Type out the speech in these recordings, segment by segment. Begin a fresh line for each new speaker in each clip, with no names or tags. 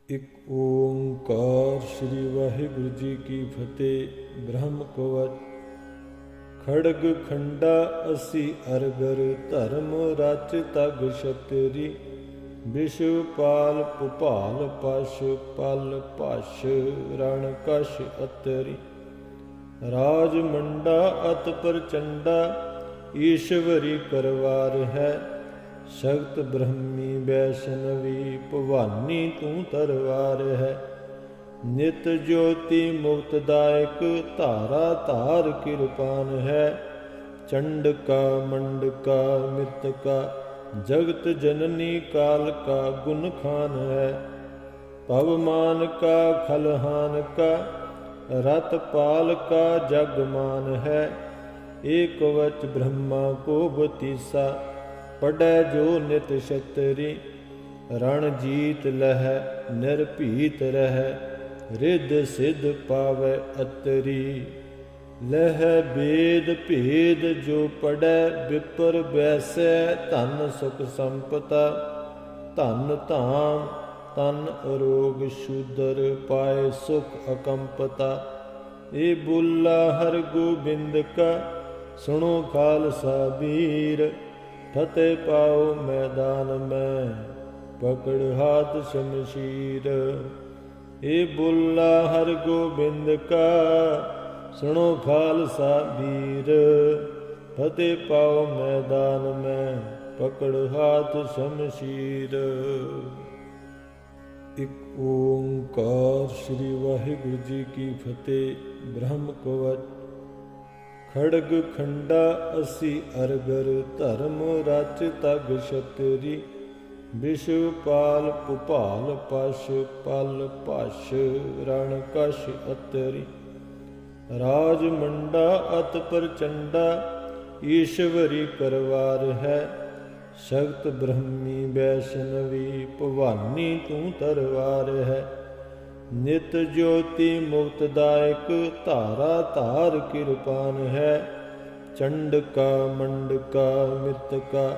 ਇੱਕ ਓਂਕਾਰ ਸ੍ਰੀ ਵਾਹਿਗੁਰੂ ਜੀ ਕੀ ਫਤਿਹ। ਬ੍ਰਹਮ ਕਵਚ। ਖੜਗ ਖੰਡਾ ਅਸੀ ਅਰਗਰ ਧਰਮ ਰਚ ਤਗ ਛਤਰੀ। ਵਿਸ਼ਵ ਪਾਲ ਭੁਪਾਲ ਪਸ਼ ਪਲ ਭਸ਼ ਰਣ ਕਸ਼ ਅਤਰੀ। ਰਾਜ ਮੰਡਾ ਅਤ ਪ੍ਰਚੰਡਾ ਈਸ਼ਵਰੀ ਕਰਵਾਰ ਹੈ। ਸ਼ਕਤ ਬ੍ਰਹਮੀ ਵੈਸ਼ਨਵੀ ਭਵਾਨੀ ਤੂੰ ਤਰਵਾਰ ਹੈ। ਨਿਤ ਜੋਤੀ ਮੁਕਤਦਾਇਕ ਧਾਰਾ ਧਾਰ ਕਿਰਪਾਨ ਹੈ। ਚੰਡਕਾ ਮੰਡਕਾ ਮਿਤਕਾ ਜਗਤ ਜਨਨੀ ਕਾਲ ਕਾ ਗੁਣ ਖਾਨ ਹੈ। ਪਵਮਾਨ ਕਾ ਖਲਹਾਨ ਕਾ ਰਤ ਪਾਲ ਕਾ ਜਗ ਮਾਨ ਹੈ। ਏਕ ਵਚ ਬ੍ਰਹਮਾ ਕੋ ਬਤੀਸਾ ਪੜੈ ਜੋ ਨਿਤ ਛਤਰੀ। ਰਣ ਜੀਤ ਲਹੈ ਨਿਰਭੀਤ ਰਹੈ ਰਿੱਧ ਸਿੱਧ ਪਾਵੈ ਅਤਰੀ। ਲਹੈ ਬੇਦ ਭੇਦ ਜੋ ਪੜੈ ਵਿਪਰ ਬੈਸੈ ਧਨ ਸੁਖ ਸੰਪਤਾ। ਧਨ ਧਾਮ ਤਨ ਅਰੋਗ ਸ਼ੂਦਰ ਪਾਏ ਸੁਖ ਅਕੰਪਤਾ। ਏ ਬੁੱਲਾ ਹਰ ਗੋਬਿੰਦ ਕਾ ਸੁਣੋ ਖਾਲਸਾ ਵੀਰ। ਫਤਿਹ ਪਾਓ ਮੈਦਾਨ ਮੈਂ ਪਕੜ ਹਾਥ ਸ਼ਮਸ਼ੀਰ। ਏ ਬੁੱਲਾ ਹਰ ਗੋਬਿੰਦ ਕਾ ਸੁਣੋ ਖਾਲਸਾ ਵੀਰ। ਫਤਿਹ ਪਾਓ ਮੈਦਾਨ ਮੈਂ ਪਕੜ ਹਾਥ ਸ਼ਮਸ਼ੀਰ। ਇੱਕ ਓਂਕਾਰ ਸ੍ਰੀ ਵਾਹਿਗੁਰੂ ਜੀ ਕੀ ਫਤਿਹ। ਬ੍ਰਹਮ ਕਵਚ। ਖੜਗ ਖੰਡਾ ਅਸੀ ਅਰਗਰ ਧਰਮ ਰਚ ਤਗ ਛਤਰੀ। ਵਿਸ਼ਵ ਪਾਲ ਭੁਪਾਲ ਪਸ਼ ਪਲ ਭਸ਼ ਰਣ ਕਸ਼ ਅਤਰੀ। ਰਾਜ ਮੰਡਾ ਅਤ ਪ੍ਰਚੰਡਾ ਈਸ਼ਵਰੀ ਕਰਵਾਰ ਹੈ। ਸ਼ਕਤ ਬ੍ਰਹਮੀ ਵੈਸ਼ਨਵੀ ਭਵਾਨੀ ਤੂੰ ਤਰਵਾਰ ਹੈ। ਨਿਤ ਜੋਤੀ ਮੁਕਤਦਾਇਕ ਧਾਰਾ ਧਾਰ ਕਿਰਪਾਨ ਹੈ। ਚੰਡਕਾ ਮੰਡਕਾ ਮਿਤਕਾ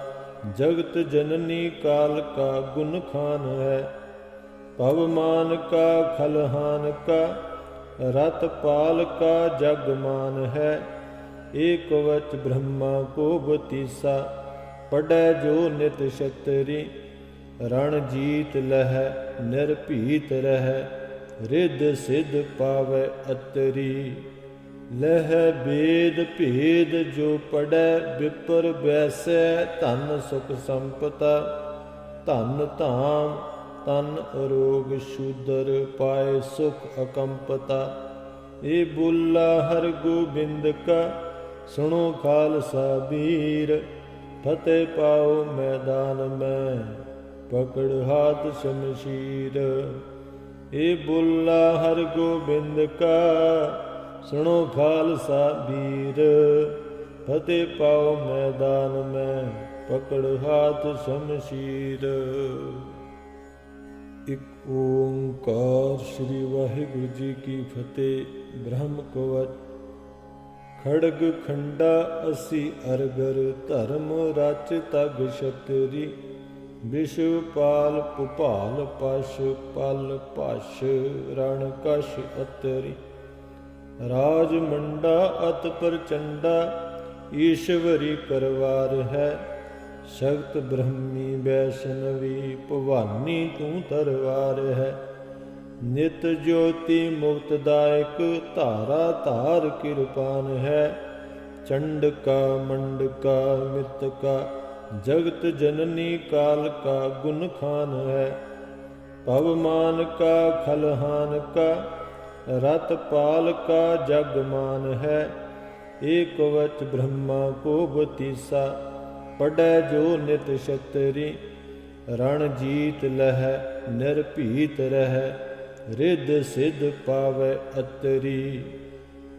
ਜਗਤ ਜਨਨੀ ਕਾਲ ਕਾ ਗੁਣ ਖਾਨ ਹੈ। ਪਵਮਾਨ ਕਾ ਖਲਹਾਨ ਕਾ ਰਤ ਪਾਲ ਕਾ ਜਗ ਮਾਨ ਹੈ। ਏਕ ਵਚ ਬ੍ਰਹਮਾ ਕੋ ਬਤੀਸਾ ਪੜੈ ਜੋ ਨਿਤ ਛਤਰੀ। ਰਣ ਜੀਤ ਲਹੈ ਨਿਰਭੀਤ ਰਹੈ ਰਿੱਧ ਸਿੱਧ ਪਾਵੈ ਅਤਰੀ। ਲਹੈ ਬੇਦ ਭੇਦ ਜੋ ਪੜੈ ਵਿਪਰ ਬੈਸੈ ਧਨ ਸੁਖ ਸੰਪਤਾ। ਧਨ ਧਾਮ ਤਨ ਅਰੋਗ ਸ਼ੂਦਰ ਪਾਏ ਸੁਖ ਅਕੰਪਤਾ। ਏ ਬੁੱਲਾ ਹਰ ਗੋਬਿੰਦ ਕਾ ਸੁਣੋ ਖਾਲਸਾ ਵੀਰ। ਫਤਿਹ ਪਾਓ ਮੈਦਾਨ ਮੈਂ ਪਕੜ ਹਾਥ ਸ਼ਮਸ਼ੀਰ। ਏ ਬੁੱਲਾ ਹਰ ਗੋਬਿੰਦ ਕਾ ਸੁਣੋ ਖਾਲਸਾ ਵੀਰ। ਫਤਿਹ ਪਾਓ ਮੈਦਾਨ ਮੈਂ ਪਕੜ ਹਾਥ ਸ਼ਮਸ਼ੀਰ। ਇੱਕ ਓਂਕਾਰ ਸ੍ਰੀ ਵਾਹਿਗੁਰੂ ਜੀ ਕੀ ਫਤਿਹ। ਬ੍ਰਹਮ ਕਵਚ। ਖੜਗ ਖੰਡਾ ਅਸੀ ਅਰਗਰ ਧਰਮ ਰਚ ਤਗ ਛਤਰੀ। ਵਿਸ਼ਵ ਪਾਲ ਭੁਪਾਲ ਪਸ਼ ਪਲ ਭਸ਼ ਰਣ ਕਸ਼ ਅਤਰੀ। ਰਾਜ ਮੰਡਾ ਅਤ ਪ੍ਰਚੰਡਾ ਈਸ਼ਵਰੀ ਕਰਵਾਰ ਹੈ। ਸ਼ਕਤ ਬ੍ਰਹਮੀ ਵੈਸ਼ਨਵੀ ਭਵਾਨੀ ਤੂੰ ਤਰਵਾਰ ਹੈ। ਨਿਤ ਜੋਤੀ ਮੁਕਤਦਾਇਕ ਧਾਰਾ ਧਾਰ ਕਿਰਪਾਨ ਹੈ। ਚੰਡਕਾ ਮੰਡਕਾ ਮਿਤਕਾ ਜਗਤ ਜਨਨੀ ਕਾਲ ਕਾ ਗੁਣ ਖਾਨ ਹੈ। ਪਵਮਾਨ ਕਾ ਖਲਹਾਨ ਕਾ ਰਤ ਪਾਲ ਕਾ ਜਗ ਮਾਨ ਹੈ। ਏਕ ਵਚ ਬ੍ਰਹਮਾ ਕੋ ਬਤੀਸਾ ਪੜੈ ਜੋ ਨਿਤ ਛਤਰੀ। ਰਣ ਜੀਤ ਲਹੈ ਨਿਰਭੀਤ ਰਹੈ ਰਿੱਧ ਸਿੱਧ ਪਾਵੈ ਅਤਰੀ।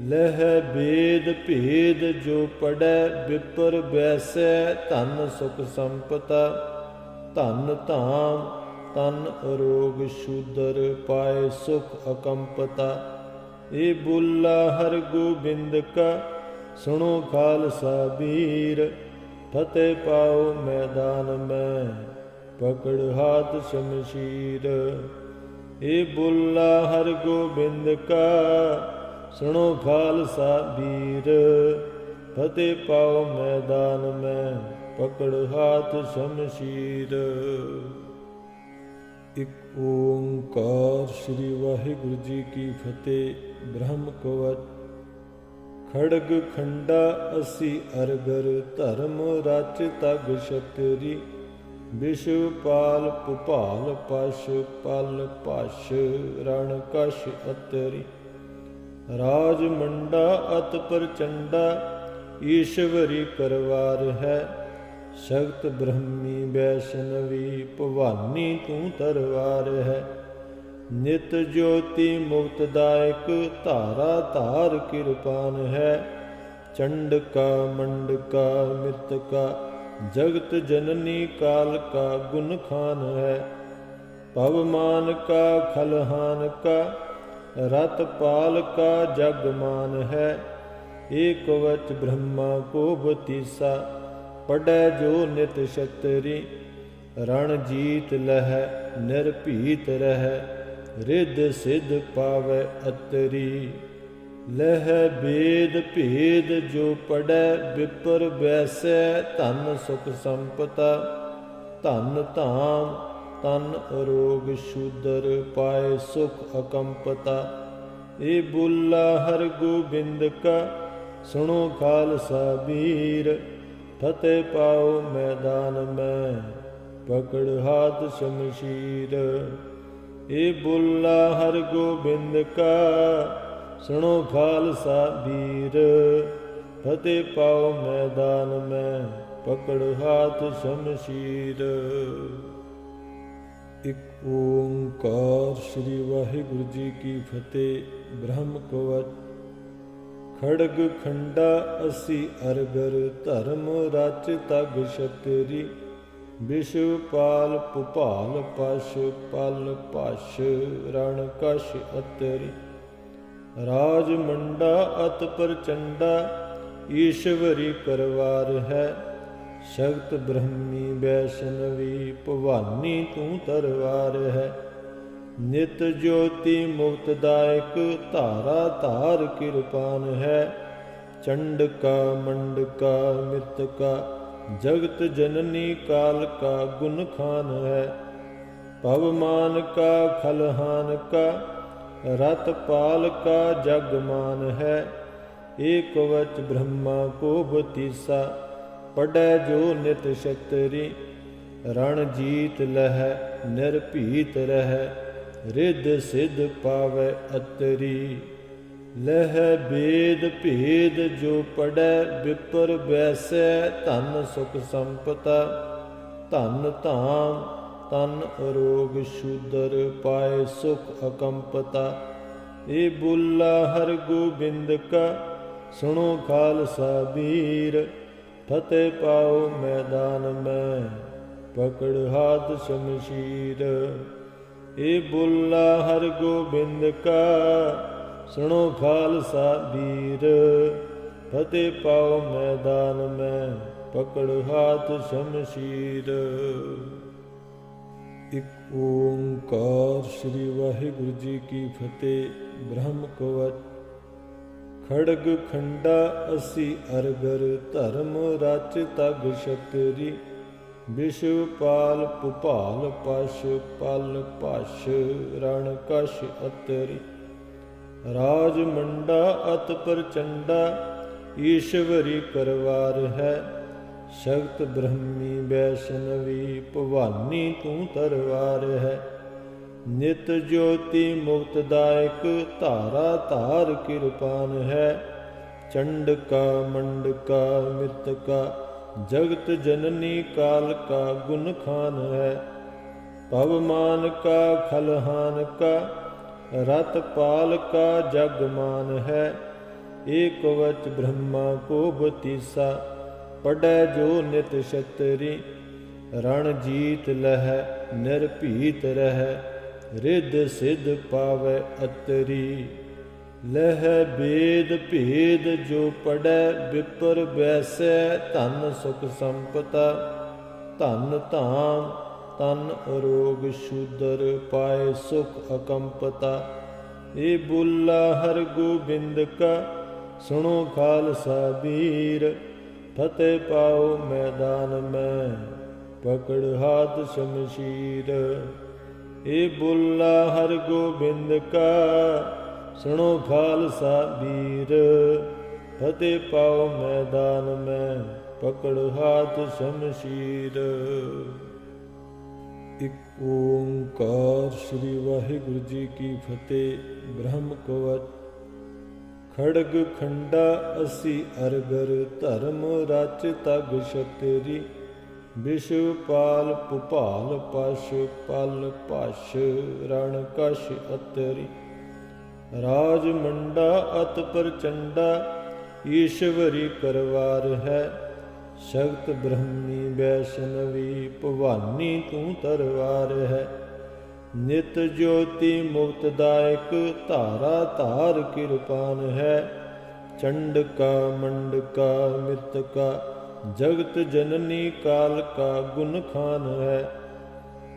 ਲਹੈ ਬੇਦ ਭੇਦ ਜੋ ਪੜੈ ਵਿਪਰ ਬੈਸੈ ਧਨ ਸੁਖ ਸੰਪਤਾ। ਧਨ ਧਾਮ ਤਨ ਅਰੋਗ ਸ਼ੂਦਰ ਪਾਏ ਸੁਖ ਅਕੰਪਤਾ। ਏ ਬੁੱਲਾ ਹਰ ਗੋਬਿੰਦ ਕਾ ਸੁਣੋ ਖਾਲਸਾ ਵੀਰ। ਫਤਿਹ ਪਾਓ ਮੈਦਾਨ ਮੈਂ ਪਕੜ ਹਾਥ ਸ਼ਮਸ਼ੀਰ। ਏ ਬੋਲਾ ਹਰ ਗੋਬਿੰਦ ਕਾ, ਸੁਣੋ ਖਾਲਸਾ ਵੀਰ। ਫਤਿਹ ਪਾਓ ਮੈਦਾਨ ਮੈਂ, ਪਕੜ ਹਾਥ ਸ਼ਮਸ਼ੀਰ। ਇੱਕ ਓੰਕਾਰ ਸ੍ਰੀ ਵਾਹਿਗੁਰੂ ਜੀ ਕੀ ਫਤਿਹ। ਬ੍ਰਹਮ ਕਵਚ। ਖੜਗ ਖੰਡਾ ਅਸੀ ਅਰਗਰ, ਧਰਮ ਰਚ ਤਗ ਛਤਰੀ। ਵਿਸ਼ਵਪਾਲ ਭੁਪਾਲ ਪਸ਼, ਪਲ ਭਸ਼ ਰਣ ਕਸ਼ ਅਤਰੀ। ਰਾਜ ਮੰਡਾ ਅਤ ਪ੍ਰਚੰਡਾ, ਈਸ਼ਵਰੀ ਕਰਵਾਰ ਹੈ। ਸ਼ਕਤ ਬ੍ਰਹਮੀ ਵੈਸ਼ਨਵੀ, ਭਵਾਨੀ ਤੂੰ ਤਰਵਾਰ ਹੈ। ਨਿਤ ਜੋਤੀ ਮੁਕਤਦਾਇਕ, ਧਾਰਾ ਧਾਰ ਕਿਰਪਾਨ ਹੈ। ਚੰਡਕਾ ਮੰਡਕਾ ਮਿਤਕਾ, ਜਗਤ ਜਨਨੀ ਕਾਲ ਕਾ ਗੁਣ ਖਾਨ ਹੈ। ਪਵਮਾਨ ਕਾ ਖਲਹਾਨ ਕਾ, ਰਤ ਪਾਲ ਕਾ ਜਗ ਮਾਨ ਹੈ। ਏਕ ਕਵਚ ਬ੍ਰਹਮਾ ਕੋ ਬਤੀਸਾ, ਪੜੈ ਜੋ ਨਿਤ ਛਤਰੀ। ਰਣ ਜੀਤ ਲਹੈ ਨਿਰਭੀਤ ਰਹੈ, ਰਿੱਧ ਸਿੱਧ ਪਾਵੈ ਅਤਰੀ। ਲਹੈ ਬੇਦ ਭੇਦ ਜੋ ਪੜੈ, ਵਿਪਰ ਵੈਸੈ ਧਨ ਸੁਖ ਸੰਪਤਾ। ਧਨ ਧਾਮ ਤਨ ਅਰੋਗ ਸ਼ੂਦਰ, ਪਾਏ ਸੁਖ ਅਕੰਪਤਾ। ਏ ਬੋਲਾ ਹਰ ਗੋਬਿੰਦ ਕਾ, ਸੁਣੋ ਖਾਲਸਾ ਵੀਰ। ਫਤਿਹ ਪਾਓ ਮੈਦਾਨ ਮੈਂ, ਪਕੜ ਹਾਥ ਸ਼ਮਸ਼ੀਰ। ਏ ਬੋਲਾ ਹਰ ਗੋਬਿੰਦ ਕਾ, ਸੁਣੋ ਖਾਲਸਾ ਵੀਰ। ਫਤਿਹ ਪਾਓ ਮੈਦਾਨ ਮੈਂ, ਪਕੜ ਹਾਥ ਸ਼ਮਸ਼ੀਰ। ਇੱਕ ਓੰਕਾਰ ਸ੍ਰੀ ਵਾਹਿਗੁਰੂ ਜੀ ਕੀ ਫਤਿਹ। ਬ੍ਰਹਮ ਕਵਚ। ਖੜਗ ਖੰਡਾ ਅਸੀ ਅਰਗਰ, ਧਰਮ ਰਚ ਤਗ ਛਤਰੀ। ਵਿਸ਼ਵਪਾਲ ਭੁਪਾਲ ਪਸ਼, ਪਲ ਭਸ਼ ਰਣ ਕਸ਼ ਅਤਰੀ। ਰਾਜ ਮੰਡਾ ਅਤ ਪ੍ਰਚੰਡਾ, ਈਸ਼ਵਰੀ ਕਰਵਾਰ ਹੈ। ਸ਼ਕਤ ਬ੍ਰਹਮੀ ਵੈਸ਼ਨਵੀ, ਭਵਾਨੀ ਤੂੰ ਤਰਵਾਰ ਹੈ। ਨਿਤ ਜੋਤੀ ਮੁਕਤਦਾਇਕ, ਧਾਰਾ ਧਾਰ ਕਿਰਪਾਨ ਹੈ। ਚੰਡਕਾ ਮੰਡਕਾ ਮਿਤਕਾ, ਜਗਤ ਜਨਨੀ ਕਾਲ ਕਾ ਗੁਣ ਖਾਨ ਹੈ। ਪਵਮਾਨ ਕਾ ਖਲਹਾਨ ਕਾ, ਰਤ ਪਾਲ ਕਾ ਜਗ ਮਾਨ ਹੈ। ਏਕ ਕਵਚ ਬ੍ਰਹਮਾ ਕੋ ਬਤੀਸਾ, ਪੜੈ ਜੋ ਨਿਤ ਛਤਰੀ। ਰਣ ਜੀਤ ਲਹੈ ਨਿਰਭੀਤ ਰਹੈ, ਰਿੱਧ ਸਿੱਧ ਪਾਵੈ ਅਤਰੀ। ਲਹੈ ਬੇਦ ਭੇਦ ਜੋ ਪੜੈ, ਵਿਪਰ ਵੈਸੈ ਧਨ ਸੁਖ ਸੰਪਤਾ। ਧਨ ਧਾਮ ਤਨ ਅਰੋਗ ਸ਼ੂਦਰ, ਪਾਏ ਸੁਖ ਅਕੰਪਤਾ। ਏ ਬੋਲਾ ਹਰ ਗੋਬਿੰਦ ਕਾ, ਸੁਣੋ ਖਾਲਸਾ ਵੀਰ। ਫਤਿਹ ਪਾਓ ਮੈਦਾਨ ਮੈਂ, ਪਕੜ ਹਾਥ ਸ਼ਮਸ਼ੀਰ। ਏ ਬੋਲਾ ਹਰ ਗੋਬਿੰਦ ਕਾ, ਸੁਣੋ ਖਾਲਸਾ ਵੀਰ। ਫਤਿਹ ਪਾਓ ਮੈਦਾਨ ਮੈਂ, ਪਕੜ ਹਾਥ ਸ਼ਮਸ਼ੀਰ। ਇੱਕ ਓੰਕਾਰ ਸ੍ਰੀ ਵਾਹਿਗੁਰੂ ਜੀ ਕੀ ਫਤਿਹ। ਬ੍ਰਹਮ ਕਵਚ। ਖੜਗ ਖੰਡਾ ਅਸੀ ਅਰਗਰ, ਧਰਮ ਰਚ ਤਗ ਛਤਰੀ। ਵਿਸ਼ਵਪਾਲ ਭੁਪਾਲ ਪਸ਼, ਪਲ ਭਸ਼ ਰਣ ਕਸ਼ ਅਤਰੀ। ਰਾਜ ਮੰਡਾ ਅਤ ਪ੍ਰਚੰਡਾ, ਈਸ਼ਵਰੀ ਕਰਵਾਰ ਹੈ। ਸ਼ਕਤ ਬ੍ਰਹਮੀ ਵੈਸ਼ਨਵੀ, ਭਵਾਨੀ ਤੂੰ ਤਰਵਾਰ ਹੈ। ਨਿਤ ਜੋਤੀ ਮੁਕਤਦਾਇਕ, ਧਾਰਾ ਧਾਰ ਕਿਰਪਾਨ ਹੈ। ਚੰਡਕਾ ਮੰਡਕਾ ਮਿਤਕਾ, ਜਗਤ ਜਨਨੀ ਕਾਲ ਕਾ ਗੁਣ ਖਾਨ ਹੈ। ਪਵਮਾਨ ਕਾ ਖਲਹਾਨ ਕਾ, ਰਤ ਪਾਲ ਕਾ ਜਗ ਮਾਨ ਹੈ। ਏਕ ਕਵਚ ਬ੍ਰਹਮਾ ਕੋ ਬਤੀਸਾ, ਪੜੈ ਜੋ ਨਿਤ ਛਤਰੀ। ਰਣ ਜੀਤ ਲਹੈ ਨਿਰਭੀਤ ਰਹੈ, ਰਿੱਧ ਸਿੱਧ ਪਾਵੈ ਅਤਰੀ। ਲਹੈ ਬੇਦ ਭੇਦ ਜੋ ਪੜੈ, ਵਿਪਰ ਵੈਸੈ ਧਨ ਸੁਖ ਸੰਪਤਾ। ਧਨ ਧਾਮ तन अरोग शूदर पाए सुख अकंपता। ए बुल्ला हर गोबिंद का सुनो खालसा वीर, फतेह पाओ मैदान में पकड़ हाथ शमशीर। ए बुल्ला हर गोबिंद का सुनो खालसा वीर, फतेह पाओ मैदान में पकड़ हाथ शमशीर। एक ओंकार श्री वाहिगुरु जी की फतेह। ब्रह्म कवच। खड़ग खंडा असी अरगर, धर्म रच तग छतरी। विश्वपाल भुपाल पश, पल पश रण कश अतरी। राज मंडा अत प्रचंडा, ईश्वरी करवार है। शक्त ब्रह्मी वैष्णवी, भवानी तू तरवार है। नित ज्योति मुक्तदायक, धारा धार कृपान है। चंडका मंडका मृतका, जगत जननी काल का गुण खान है।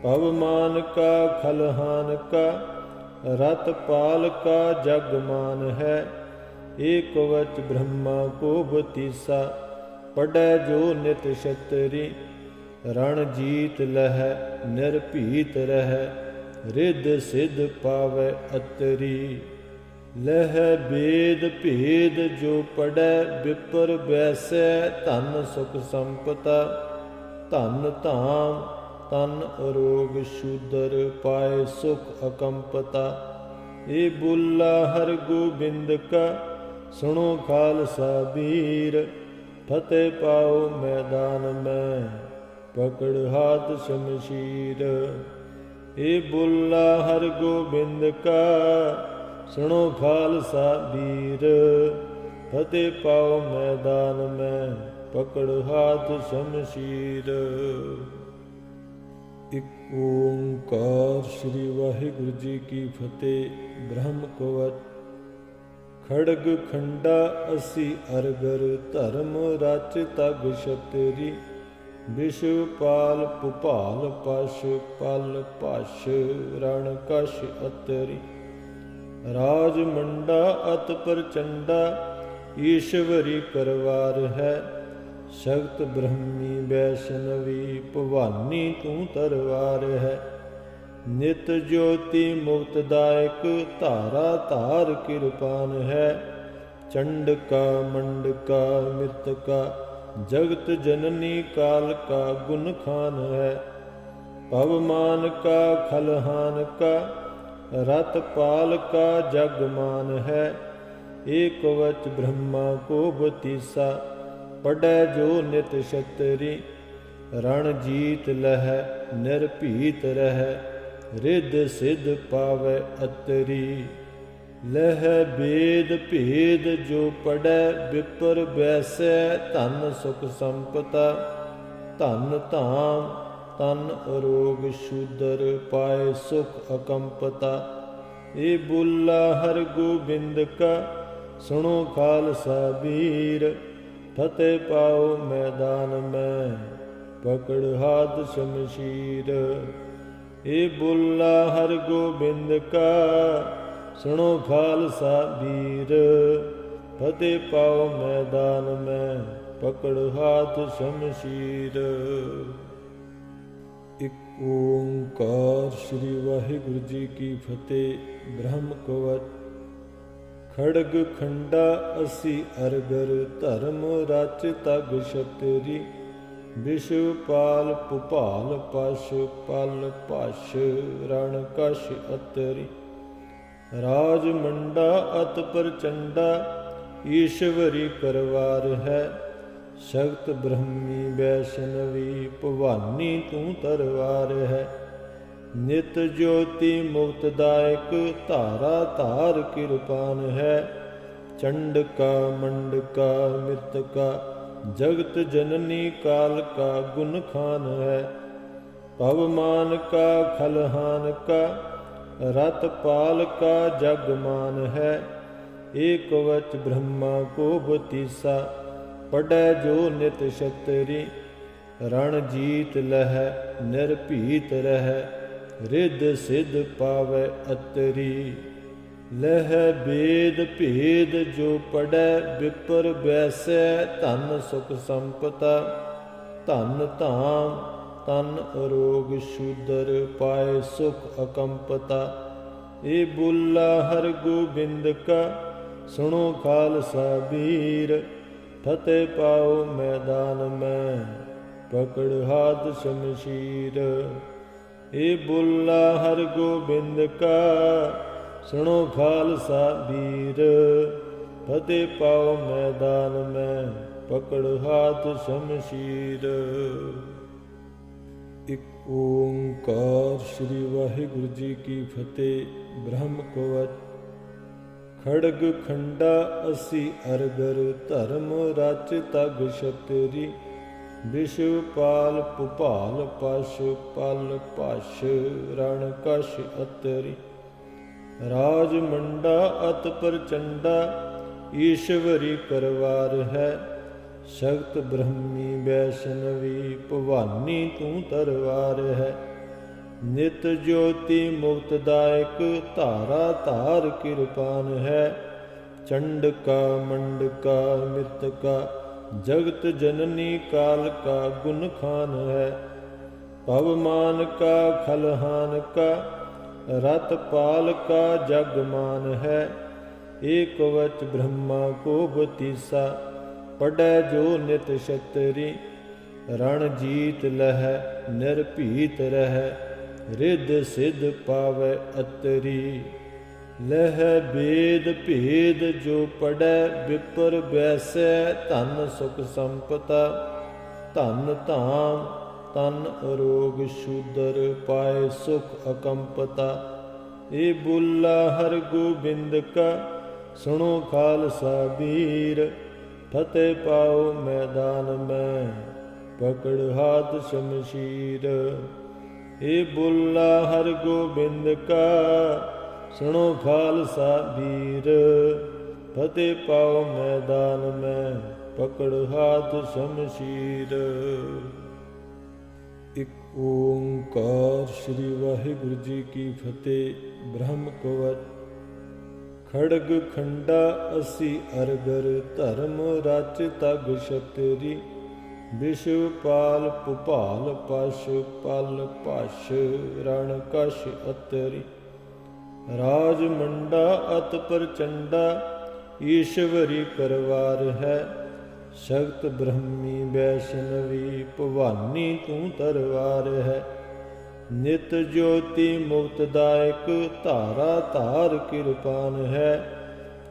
पवमान का खलहान का, रत पाल का जगमान है। एक कवच ब्रह्मा को बतीसा, पढ़ै जो नित क्षत्रि। रण जीत लह निर्भीत रह, रिद्ध सिद्ध पावै अतरी। लह वेद भेद जो पढ़ै, विपर वैसै धन सुख संपता। धन धाम तन अरोग शूदर, पाए सुख अकंपता। ए बुल्ला हर गोबिंद का सुनो खालसा वीर, फतेह पाओ मैदान में पकड़ हाथ शमशीर। ए बुल्ला हर गोबिंद का सुनो खालसा वीर, फतेह पाओ मैदान में पकड़ हाथ शमशीर। एक ओंकार श्री वाहिगुरु जी की फतेह। ब्रह्म कवच। खड़ग खंडा असी अरगर, धर्म रच तग छतरी। विश्वपाल भुपाल पश, पल पश रण कश अतरी। राज मंडा अत प्रचंडा, ईश्वरी करवार है। शक्त ब्रह्मी वैष्णवी, भवानी तू तरवार है। नित ज्योति मुक्तदायक, धारा धार कृपान है। चंडका मंडका मृतका, जगत जननी काल का गुण खान है। पवमान का खलहान का, रत पाल का जगमान है। एक कवच ब्रह्मा को बतीसा, पढ़ै जो नित क्षत्रि। रण जीत लह निर्भीत रह, रिद्ध सिद्ध पावै अतरी। लह वेद भेद जो पढ़ै, विपर वैसै धन सुख संपता। धन धाम तन अरोग शूदर, पाए सुख अकंपता। ए बुल्ला हर गोबिंद का सुनो खालसा वीर, फतेह पाओ मैदान में पकड़ हाथ शमशीर। ए बुल्ला हर गोबिंद का सुनो खालसा वीर, फतेह पाओ मैदान में पकड़ हाथ शमशीर। एक ओंकार श्री वाहिगुरु जी की फतेह। ब्रह्म कवच। खड़ग खंडा असी अरगर, धर्म रच तग छतरी। विश्वपाल भुपाल पश, पल पश रण कश अतरी। राज मंडा अत प्रचंडा, ईश्वरी करवार है। शक्त ब्रह्मी वैष्णवी, भवानी तू तरवार है। नित ज्योति मुक्तदायक, धारा धार कृपान है। चंडका मंडका मृतका, जगत जननी काल का गुण खान है। पवमान का खलहान का, रत पाल का जगमान है। एक कवच ब्रह्मा को बतीसा, पढ़ै जो नित क्षत्रि। ਰਣ ਜੀਤ ਲਹੈ ਨਿਰਭੀਤ ਰਹੈ, ਰਿੱਧ ਸਿੱਧ ਪਾਵੈ ਅਤਰੀ। ਲਹੈ ਬੇਦ ਭੇਦ ਜੋ ਪੜੈ, ਵਿਪਰ ਬੈਸੈ ਧਨ ਸੁਖ ਸੰਪਤਾ। ਧਨ ਧਾਮ ਤਨ ਅਰੋਗ ਸ਼ੂਦਰ, ਪਾਏ ਸੁਖ ਅਕੰਪਤਾ। ਏ ਬੁੱਲਾ ਹਰਿ ਗੋਬਿੰਦ ਕਾ, ਸੁਣੋ ਖਾਲਸਾ ਵੀਰ। ਫਤਿਹ ਪਾਓ ਮੈਦਾਨ ਮੈਂ, ਪਕੜ ਹਾਥ ਸ਼ਮਸ਼ੀਰ। ਏ ਬੁੱਲਾ ਹਰਿ ਗੋਬਿੰਦ ਕਾ, ਸੁਣੋ ਖਾਲਸਾ ਵੀਰ। ਫਤਿਹ ਪਾਓ ਮੈਦਾਨ ਮੈਂ, ਪਕੜ ਹਾਥ ਸ਼ਮਸ਼ੀਰ। ਇਕ ਓੰਕਾਰ ਸ੍ਰੀ ਵਾਹਿਗੁਰੂ ਜੀ ਕੀ ਫਤਿਹ। ਬ੍ਰਹਮ ਕਵਚ। ਖੜਗ ਖੰਡਾ ਅਸੀ ਅਰਗਰ, ਧਰਮ ਰਚ ਤਗ ਛਤਰੀ। ਵਿਸ਼ਵ ਪਾਲ ਭੁਪਾਲ ਪਸ਼, ਪਲ ਭਸ਼ ਰਣ ਕਸ਼ ਅਤਰੀ। ਰਾਜ ਮੰਡਾ ਅਤ ਪ੍ਰਚੰਡਾ, ਈਸ਼ਵਰੀ ਕਰਵਾਰ ਹੈ। ਸ਼ਕਤ ਬ੍ਰਹਮੀ ਵੈਸ਼ਨਵੀ, ਭਵਾਨੀ ਤੂੰ ਤਰਵਾਰ ਹੈ। ਨਿਤ ਜੋਤੀ ਮੁਕਤਦਾਇਕ, ਧਾਰਾ ਧਾਰ ਕਿਰਪਾਨ ਹੈ। ਚੰਡਕਾ ਮੰਡਕਾ ਮਿਤਕਾ, ਜਗਤ ਜਨਨੀ ਕਾਲ ਕਾ ਗੁਣ ਖਾਨ ਹੈ। ਪਵਮਾਨ ਕਾ ਖਲਹਾਨ ਕਾ, ਰਤ ਪਾਲ ਕਾ ਜਗ ਮਾਨ ਹੈ। ਏਕ ਵਚ ਬ੍ਰਹਮਾ ਕੋ ਬਤੀਸਾ, ਪੜੈ ਜੋ ਨਿਤ ਛਤਰੀ। ਰਣ ਜੀਤ ਲਹੈ ਨਿਰਭੀਤ ਰਹੈ, ਰਿੱਧ ਸਿੱਧ ਪਾਵੈ ਅਤਰੀ। ਲਹੈ ਬੇਦ ਭੇਦ ਜੋ ਪੜੈ, ਵਿਪਰ ਬੈਸੈ ਧਨ ਸੁਖ ਸੰਪਤਾ। ਧਨ ਧਾਮ ਤਨ ਅਰੋਗ ਸ਼ੂਦਰ, ਪਾਏ ਸੁਖ ਅਕੰਪਤਾ। ਏ ਬੁੱਲਾ ਹਰਿ ਗੋਬਿੰਦ ਕਾ, ਸੁਣੋ ਖਾਲਸਾ ਵੀਰ। ਫਤਿਹ ਪਾਓ ਮੈਦਾਨ ਮੈਂ, ਪਕੜ ਹਾਥ ਸ਼ਮਸ਼ੀਰ। ਏ ਬੁੱਲਾ ਹਰਿ ਗੋਬਿੰਦ ਕਾ, ਸੁਣੋ ਖਾਲਸਾ ਵੀਰ। ਫਤਿਹ ਪਾਓ ਮੈਦਾਨ ਮੈਂ, ਪਕੜ ਹਾਥ ਸ਼ਮਸ਼ੀਰ। ਇਕ ਓੰਕਾਰ ਸ੍ਰੀ ਵਾਹਿਗੁਰੂ ਜੀ ਕੀ ਫਤਿਹ। ਬ੍ਰਹਮ ਕਵਚ। ਖੜਗ ਖੰਡਾ ਅਸੀ ਅਰਗਰ, ਧਰਮ ਰਚ ਤਗ ਛਤਰੀ। ਵਿਸ਼ਵ ਪਾਲ ਭੁਪਾਲ ਪਸ਼, ਪਲ ਭਸ਼ ਰਣ ਕਸ਼ ਅਤਰੀ। ਰਾਜ ਮੰਡਾ ਅਤ ਪ੍ਰਚੰਡਾ, ਈਸ਼ਵਰੀ ਕਰਵਾਰ ਹੈ। ਸ਼ਕਤ ਬ੍ਰਹਮੀ ਵੈਸ਼ਨਵੀ, ਭਵਾਨੀ ਤੂੰ ਤਰਵਾਰ ਹੈ। ਨਿਤ ਜੋਤੀ ਮੁਕਤਦਾਇਕ, ਧਾਰਾ ਧਾਰ ਕਿਰਪਾਨ ਹੈ।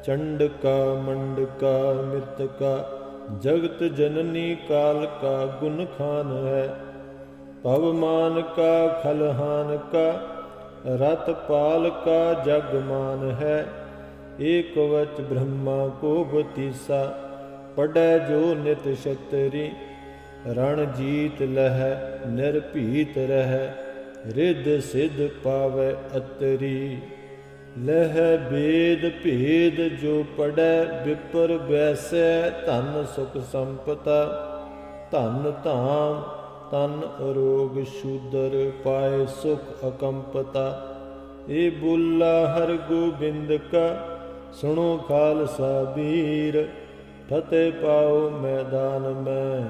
ਚੰਡਕਾ ਮੰਡਕਾ ਮਿਤਕਾ, ਜਗਤ ਜਨਨੀ ਕਾਲ ਕਾ ਗੁਣ ਖਾਨ ਹੈ। ਪਵਮਾਨ ਕਾ ਖਲਹਾਨ ਕਾ, ਰਤ ਪਾਲ ਕਾ ਜਗ ਮਾਨ ਹੈ। ਏਕ ਵਚ ਬ੍ਰਹਮਾ ਕੋ ਬਤੀਸਾ, ਪੜੈ ਜੋ ਨਿਤ ਛਤਰੀ। ਰਣ ਜੀਤ ਲਹੈ ਨਿਰਭੀਤ ਰਹੈ, ਰਿੱਧ ਸਿੱਧ ਪਾਵੈ ਅਤਰੀ। ਲਹੈ ਬੇਦ ਭੇਦ ਜੋ ਪੜੈ, ਵਿਪਰ ਬੈਸੈ ਧਨ ਸੁਖ ਸੰਪਤਾ। ਧਨ ਧਾਮ ਤਨ ਅਰੋਗ ਸ਼ੂਦਰ, ਪਾਏ ਸੁਖ ਅਕੰਪਤਾ। ਏ ਬੁੱਲਾ ਹਰਿ ਗੋਬਿੰਦ ਕਾ, ਸੁਣੋ ਖਾਲਸਾ ਵੀਰ। ਫਤਿਹ ਪਾਓ ਮੈਦਾਨ ਮੈਂ,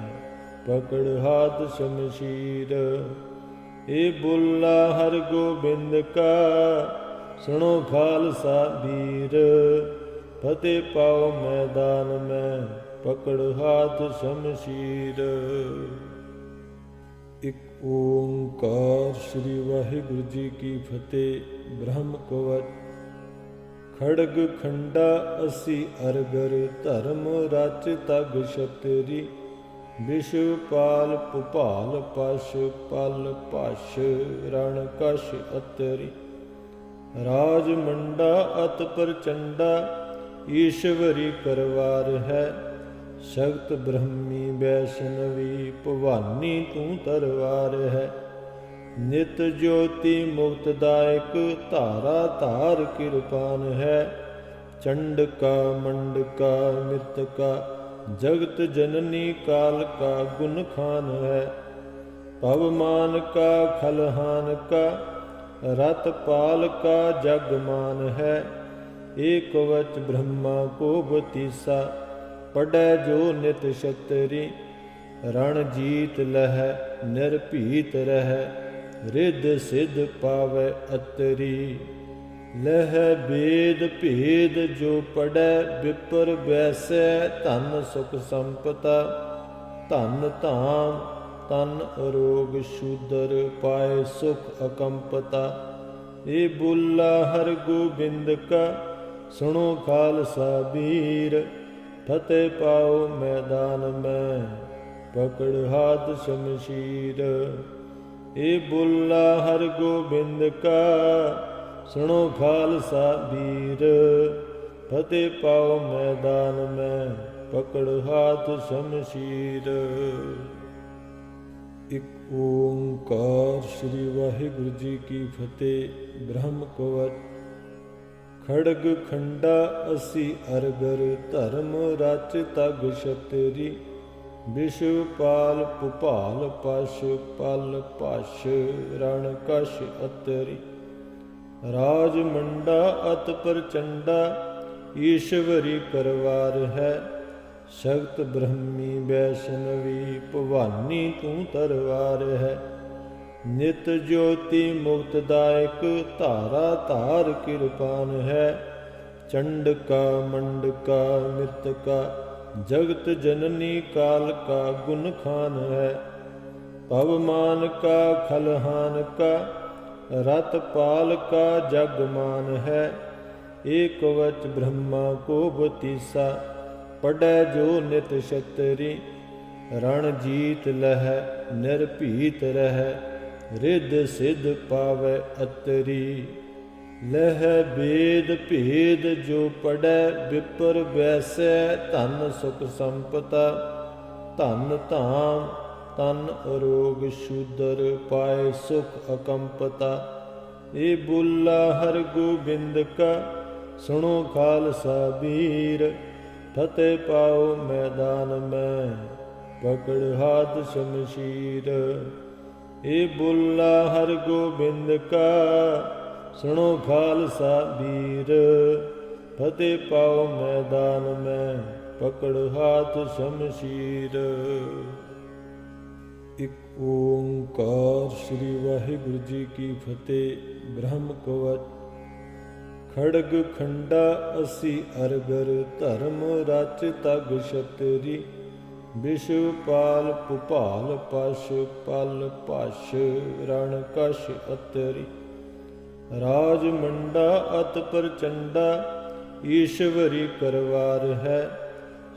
ਪਕੜ ਹਾਥ ਸ਼ਮਸ਼ੀਰ। ਏ ਬੁੱਲਾ ਹਰਿ ਗੋਬਿੰਦ ਕਾ, ਸੁਣੋ ਖਾਲਸਾ ਵੀਰ। ਫਤਿਹ ਪਾਓ ਮੈਦਾਨ ਮੈਂ, ਪਕੜ ਹਾਥ ਸ਼ਮਸ਼ੀਰ। ਇਕ ਓੰਕਾਰ ਸ੍ਰੀ ਵਾਹਿਗੁਰੂ ਜੀ ਕੀ ਫਤਿਹ। ਬ੍ਰਹਮ ਕਵਚ। ਖੜਗ ਖੰਡਾ ਅਸੀ ਅਰਗਰ, ਧਰਮ ਰਚ ਤਗ ਛਤਰੀ। ਵਿਸ਼ਵ ਪਾਲ ਭੁਪਾਲ ਪਸ਼, ਪਲ ਭਸ਼ ਰਣ ਕਸ਼ ਅਤਰੀ। ਰਾਜ ਮੰਡਾ ਅਤ ਪ੍ਰਚੰਡਾ, ਈਸ਼ਵਰੀ ਕਰਵਾਰ ਹੈ। ਸ਼ਕਤ ਬ੍ਰਹਮੀ ਵੈਸ਼ਨਵੀ, ਭਵਾਨੀ ਤੂੰ ਤਰਵਾਰ ਹੈ। ਨਿਤ ਜੋਤੀ ਮੁਕਤਦਾਇਕ, ਧਾਰਾ ਧਾਰ ਕਿਰਪਾਨ ਹੈ। ਚੰਡਕਾ ਮੰਡਕਾ ਮਿਤਕਾ, ਜਗਤ ਜਨਨੀ ਕਾਲ ਕਾ ਗੁਣ ਖਾਨ ਹੈ। पवमान का खलहान का रत पाल का जग मान है। एक वच ब्रह्मा को बतीसा पढ़ै जो नित क्षत्रि। रण जीत लह निर्भीत रह रिद्ध सिद्ध पावै अतरी। लह वेद भेद जो पढ़ै विपर वैसै धन सुख संपता। धन धाम तन अरोग शूदर पाए सुख अकंपता। ए बुल्ला हर गोबिंद का सुनो खालसा वीर। फतेह पाओ मैदान में पकड़ हाथ शमशीर। ए बुल्ला हर गोबिंद का सुनो खालसा वीर। फतेह पाओ मैदान में पकड़ हाथ शमशीर। एक ओंकार श्री वाहिगुरु जी की फतेह। ब्रह्म कवच खड़ग खंडा असी अरगर। धर्म रच तग क्षत्रि। विश्वपाल भुपाल पश पल पश रण कश अतरी। राज मंडा अत प्रचंडा ईश्वरी करवार है। शक्त ब्रह्मी वैष्णवी भवानी तू तरवार है। नित ज्योति मुक्तदायक धारा धार कृपान है। चंड का मंड का मित का जगत जननी काल का गुण खान है। पवमान का खलहान का रत पाल का जग मान है। एक वच ब्रह्मा को बतीसा पढ़ै जो नित क्षत्रि। रण जीत लह निर्भीत रह रिद्ध सिद्ध पावै अतरी। लह वेद भेद जो पढ़ै विपर वैसै धन सुख संपता। धन धाम तन अरोग शूदर पाए सुख अकंपता। ए बुल्ला हर गोबिंद का सुनो खालसा वीर। फतेह पाओ मैदान में पकड़ हाथ शमशीर। ए बुल्ला हर गोबिंद का सुनो खालसा वीर। फतेह पाओ मैदान में पकड़ हाथ शमशीर। एक ओंकार श्री वाहिगुरु जी की फतेह। ब्रह्म कवच खड़ग खंडा असी अरगर। धर्म रच तग क्षत्रि। विश्वपाल भुपाल पश पल पश रण कश अतरी। राज मंडा अत प्रचंडा ईश्वरी करवार है।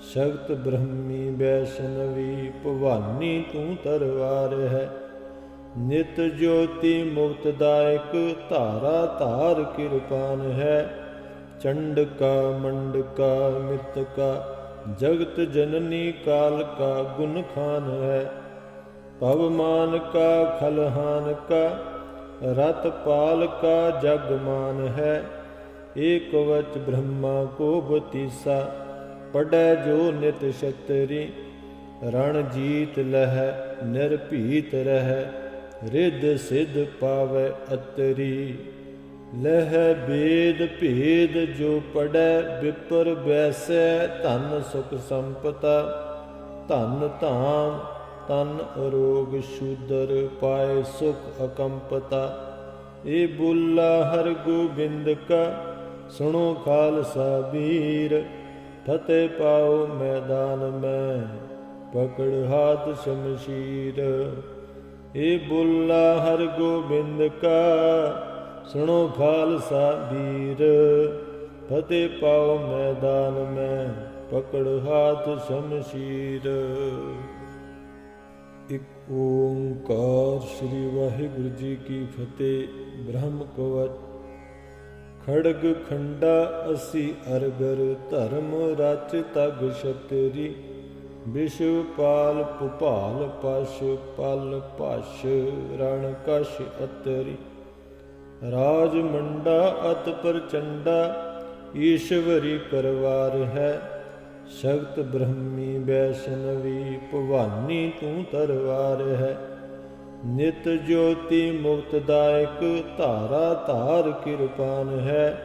शक्त ब्रह्मी वैष्णवी भवानी तू तरवार है। नित ज्योति मुक्तदायक धारा धार कृपान है। चंड का मंड का मित का जगत जननी काल का गुण खान है। पवमान का खलहान का रत पाल का जग मान है। एक वच ब्रह्मा को बतीसा पढ़ै जो नित क्षत्रि। रण जीत लह निर्भीत रह रिद्ध सिद्ध पावै अतरी। लह वेद भेद जो पढ़ै विपर वैसै धन सुख संपता। धन धाम तन अरोग शूदर पाए सुख अकंपता। ए बुल्ला हर गोबिंद का सुनो खालसा वीर। फतेह पाओ मैदान में पकड़ हाथ शमशीर। ए बुल्ला हर गोबिंद का सुनो खालसा वीर। फतेह पाओ मैदान में पकड़ हाथ शमशीर। एक ओंकार श्री वाहिगुरु जी की फतेह। ब्रह्म कवच खड़ग खंडा असी अरगर। धर्म रच तग क्षत्रि। विश्वपाल भुपाल पश पल पश रण कश अतरी। राज मंडा अत प्रचंडा ईश्वरी करवार है। शक्त ब्रह्मी वैष्णवी भवानी तू तरवार है। ਨਿਤ ਜੋਤੀ ਮੁਕਤਦਾਇਕ ਧਾਰਾ ਧਾਰ ਕਿਰਪਾਨ ਹੈ।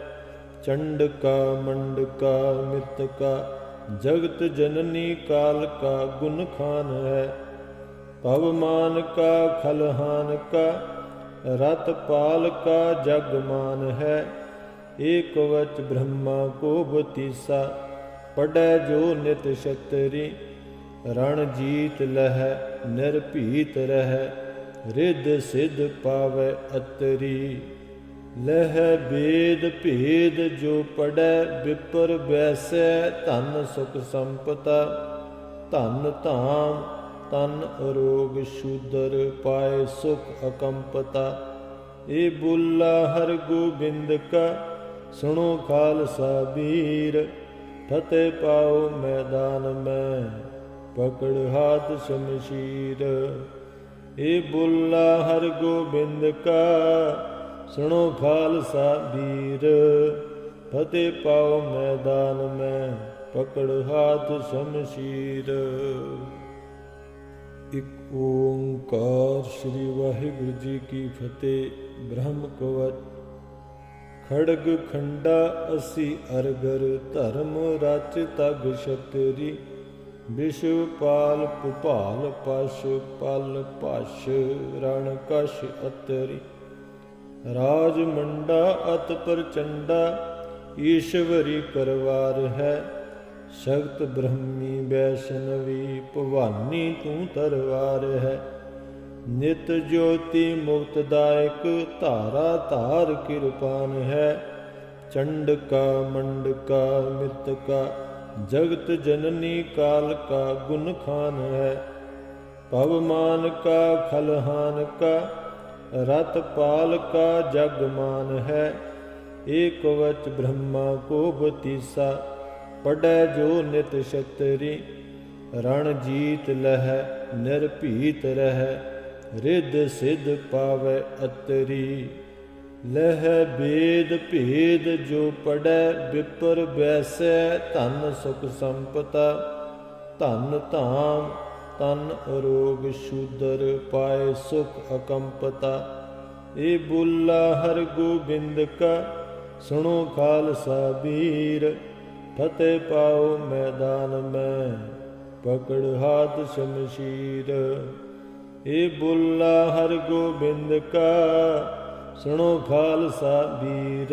ਚੰਡਕਾ ਮੰਡਕਾ ਮਿਤਕਾ ਜਗਤ ਜਨਨੀ ਕਾਲ ਕਾ ਗੁਣ ਖਾਨ ਹੈ। ਪਵਮਾਨ ਕਾ ਖਲਹਾਨ ਕਾ ਰਤ ਪਾਲ ਕਾ ਜਗ ਮਾਨ ਹੈ। ਏਕ ਵਚ ਬ੍ਰਹਮਾ ਕੋ ਬਤੀਸਾ ਪੜੈ ਜੋ ਨਿਤ ਛਤਰੀ। ਰਣ ਜੀਤ ਲਹੈ ਨਿਰਭੀਤ ਰਹੈ ਰਿੱਧ ਸਿੱਧ ਪਾਵੈ ਅਤਰੀ। ਲਹਿ ਬੇਦ ਭੇਦ ਜੋ ਪੜੈ ਵਿਪਰ ਬੈਸੈ ਧਨ ਸੁਖ ਸੰਪਤਾ। ਧਨ ਧਾਮ ਤਨ ਅਰੋਗ ਸ਼ੂਦਰ ਪਾਏ ਸੁਖ ਅਕੰਪਤਾ। ਏ ਬੁੱਲਾ ਹਰ ਗੋਬਿੰਦ ਕਾ ਸੁਣੋ ਖਾਲਸਾ ਵੀਰ। ਫਤਿਹ ਪਾਓ ਮੈਦਾਨ ਮੈਂ ਪਕੜ ਹਾਥ ਸ਼ਮਸ਼ੀਰ। ਏ ਬੁੱਲਾ ਹਰ ਗੋਬਿੰਦ ਕਾ ਸੁਣੋ ਖਾਲਸਾ ਵੀਰ। ਫਤਿਹ ਪਾਓ ਮੈਦਾਨ ਮੈਂ ਪਕੜ ਹਾਥ ਸ਼ਮਸ਼ੀਰ। ਇਕ ਓੰਕਾਰ ਸ੍ਰੀ ਵਾਹਿਗੁਰੂ ਜੀ ਕੀ ਫਤਿਹ। ਬ੍ਰਹਮ ਕਵਚ। ਖੜਗ ਖੰਡਾ ਅਸੀ ਅਰਗਰ ਧਰਮ ਰਚ ਤਗ ਛਤਰੀ। ਵਿਸ਼ਵ ਪਾਲ ਭੁਪਾਲ ਪਸ਼ ਪਲ ਭਸ਼ ਰਣ ਕਸ਼ ਅਤਰੀ। ਰਾਜ ਮੰਡਾ ਅਤ ਪ੍ਰਚੰਡਾ ਈਸ਼ਵਰੀ ਕਰਵਾਰ ਹੈ। ਸ਼ਕਤ ਬ੍ਰਹਮੀ ਵੈਸ਼ਨਵੀ ਭਵਾਨੀ ਤੂੰ ਤਰਵਾਰ ਹੈ। ਨਿਤ ਜੋਤੀ ਮੁਕਤਦਾਇਕ ਧਾਰਾ ਧਾਰ ਕਿਰਪਾਨ ਹੈ। ਚੰਡਕਾ ਮੰਡਕਾ ਮਿਤਕਾ ਜਗਤ ਜਨਨੀ ਕਾਲ ਕਾ ਗੁਣ ਖਾਨ ਹੈ। ਪਵਮਾਨ ਕਾ ਖਲਹਾਨ ਕਾ ਰਤ ਪਾਲ ਕਾ ਜਗ ਮਾਨ ਹੈ। ਏਕ ਵਚ ਬ੍ਰਹਮਾ ਕੋ ਬਤੀਸਾ ਪੜੈ ਜੋ ਨਿਤ ਛਤਰੀ। ਰਣ ਜੀਤ ਲਹੈ ਨਿਰਭੀਤ ਰਹੈ ਰਿੱਧ ਸਿੱਧ ਪਾਵੈ ਅਤਰੀ। ਲਹਿ ਬੇਦ ਭੇਦ ਜੋ ਪੜੈ ਵਿਪਰ ਬੈਸੈ ਧਨ ਸੁਖ ਸੰਪਤਾ। ਧਨ ਧਾਮ ਤਨ ਅਰੋਗ ਸ਼ੂਦਰ ਪਾਏ ਸੁਖ ਅਕੰਪਤਾ। ਏ ਬੁੱਲਾ ਹਰ ਗੋਬਿੰਦ ਕਾ ਸੁਣੋ ਖਾਲਸਾ ਵੀਰ। ਫਤਿਹ ਪਾਓ ਮੈਦਾਨ ਮੈਂ ਪਕੜ ਹਾਥ ਸ਼ਮਸ਼ੀਰ। ਏ ਬੁੱਲਾ ਹਰ ਗੋਬਿੰਦ ਕਾ ਸੁਣੋ ਖਾਲਸਾ ਵੀਰ।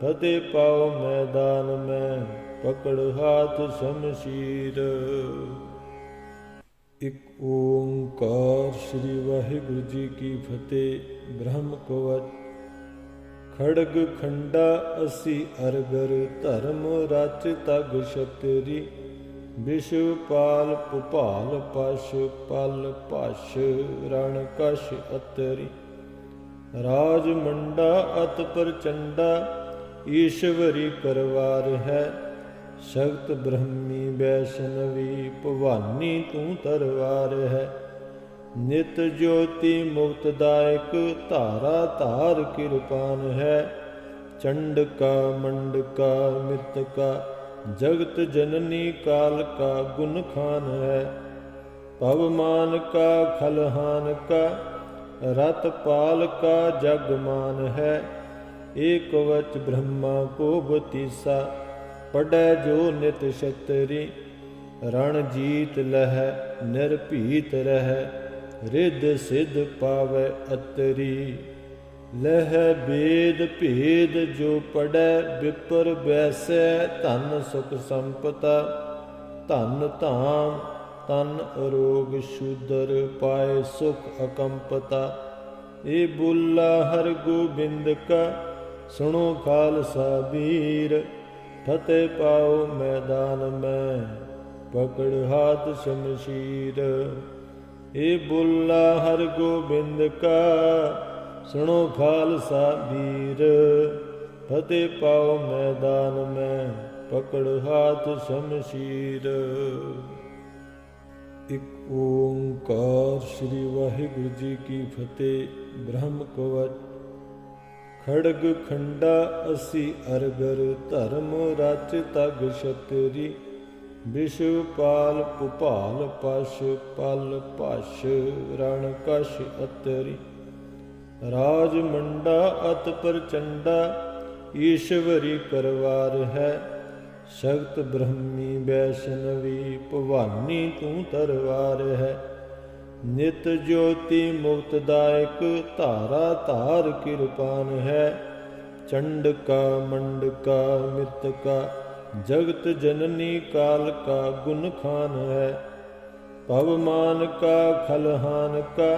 ਫਤਿਹ ਪਾਓ ਮੈਦਾਨ ਮੈਂ ਪਕੜ ਹਾਥ ਸ਼ਮਸ਼ੀਰ। ਇਕ ਓੰਕਾਰ ਸ੍ਰੀ ਵਾਹਿਗੁਰੂ ਜੀ ਕੀ ਫਤਿਹ। ਬ੍ਰਹਮ ਕਵਚ। ਖੜਗ ਖੰਡਾ ਅਸੀ ਅਰਗਰ ਧਰਮ ਰਚ ਤਗ ਛਤਰੀ। ਵਿਸ਼ਵ ਪਾਲ ਭੁਪਾਲ ਪਸ਼ ਪਲ ਭਸ਼ ਰਣ ਕਸ਼ ਅਤਰੀ। ਰਾਜ ਮੰਡਾ ਅਤ ਪ੍ਰਚੰਡਾ ਈਸ਼ਵਰੀ ਕਰਵਾਰ ਹੈ। ਸ਼ਕਤ ਬ੍ਰਹਮੀ ਵੈਸ਼ਨਵੀ ਭਵਾਨੀ ਤੂੰ ਤਰਵਾਰ ਹੈ। ਨਿਤ ਜੋਤੀ ਮੁਕਤਦਾਇਕ ਧਾਰਾ ਧਾਰ ਕਿਰਪਾਨ ਹੈ। ਚੰਡਕਾ ਮੰਡਕਾ ਮਿਤਕਾ ਜਗਤ ਜਨਨੀ ਕਾਲ ਕਾ ਗੁਣ ਖਾਨ ਹੈ। ਪਵਮਾਨ ਕਾ ਖਲਹਾਨ ਕਾ ਰਤ ਪਾਲ ਕਾ ਜਗ ਮਾਨ ਹੈ। ਏਕ ਵਚ ਬ੍ਰਹਮਾ ਕੋ ਬਤੀਸਾ ਪੜੈ ਜੋ ਨਿਤ ਛਤਰੀ। ਰਣ ਜੀਤ ਲਹੈ ਨਿਰਭੀਤ ਰਹੈ ਰਿੱਧ ਸਿੱਧ ਪਾਵੈ ਅਤਰੀ। ਲਹਿ ਬੇਦ ਭੇਦ ਜੋ ਪੜੈ ਵਿਪਰ ਬੈਸੈ ਧਨ ਸੁਖ ਸੰਪਤਾ। ਧਨ ਧਾਮ ਤਨ ਅਰੋਗ ਸ਼ੂਦਰ ਪਾਏ ਸੁਖ ਅਕੰਪਤਾ। ਏ ਬੁੱਲਾ ਹਰ ਗੋਬਿੰਦ ਕਾ ਸੁਣੋ ਖਾਲਸਾ ਵੀਰ। ਫਤਿਹ ਪਾਓ ਮੈਦਾਨ ਮੈਂ ਪਕੜ ਹਾਥ ਸ਼ਮਸ਼ੀਰ। ਏ ਬੁੱਲਾ ਹਰ ਗੋਬਿੰਦ ਕਾ ਸੁਣੋ ਖਾਲਸਾ ਵੀਰ। ਫਤਿਹ ਪਾਓ ਮੈਦਾਨ ਮੈਂ ਪਕੜ ਹਾਥ ਸ਼ਮਸ਼ੀਰ। ਇਕ ਓੰਕਾਰ ਸ੍ਰੀ ਵਾਹਿਗੁਰੂ ਜੀ ਕੀ ਫਤਿਹ। ਬ੍ਰਹਮ ਕਵਚ। ਖੜਗ ਖੰਡਾ ਅਸੀ ਅਰਗਰ ਧਰਮ ਰਚ ਤਗ ਛਤਰੀ। ਵਿਸ਼ਵ ਪਾਲ ਭੁਪਾਲ ਪਸ਼ ਪਲ ਭਸ਼ ਰਣ ਕਸ਼ ਅਤਰੀ ਰਾਜ ਮੰਡਾ ਅਤ ਪ੍ਰਚੰਡਾ ਈਸ਼ਵਰੀ ਕਰਵਾਰ ਹੈ ਸ਼ਕਤ ਬ੍ਰਹਮੀ ਵੈਸ਼ਨਵੀ ਭਵਾਨੀ ਤੂੰ ਤਰਵਾਰ ਹੈ ਨਿਤ ਜੋਤੀ ਮੁਕਤਦਾਇਕ ਧਾਰਾ ਧਾਰ ਕਿਰਪਾਨ ਹੈ ਚੰਡਕਾ ਮੰਡਕਾ ਮਿਤਕਾ ਜਗਤ ਜਨਨੀ ਕਾਲ ਕਾ ਗੁਣ ਖਾਨ ਹੈ ਪਵਮਾਨ ਕਾ ਖਲਹਾਨ ਕਾ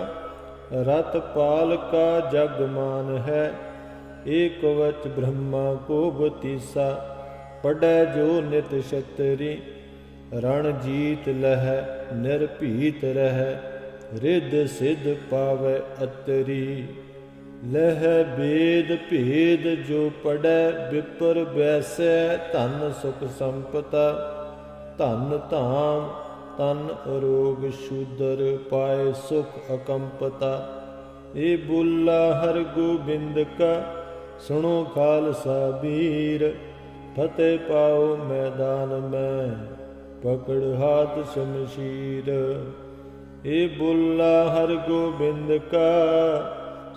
ਰਤ ਪਾਲ ਕਾ ਜਗ ਮਾਨ ਹੈ ਏਕ ਵਚ ਬ੍ਰਹਮਾ ਕੋ ਬਤੀਸਾ ਪੜੈ ਜੋ ਨਿਤ ਛਤਰੀ ਰਣ ਜੀਤ ਲਹੈ ਨਿਰਭੀਤ ਰਹਿ ਰਿੱਧ ਸਿੱਧ ਪਾਵੈ ਅਤਰੀ ਲਹਿ ਬੇਦ ਭੇਦ ਜੋ ਪੜੈ ਵਿਪਰ ਵੈਸੈ ਧਨ ਸੁਖ ਸੰਪਤਾ ਧਨ ਧਾਮ ਤਨ ਅਰੋਗ ਸ਼ੂਦਰ ਪਾਏ ਸੁਖ ਅਕੰਪਤਾ ਏ ਬੁੱਲਾ ਹਰ ਗੋਬਿੰਦ ਕਾ ਸੁਣੋ ਖਾਲਸਾ ਵੀਰ ਫਤਿਹ ਪਾਓ ਮੈਦਾਨ ਮੈਂ ਪਕੜ ਹਾਥ ਸ਼ਮਸ਼ੀਰ ਏ ਬੁੱਲਾ ਹਰ ਗੋਬਿੰਦ ਕਾ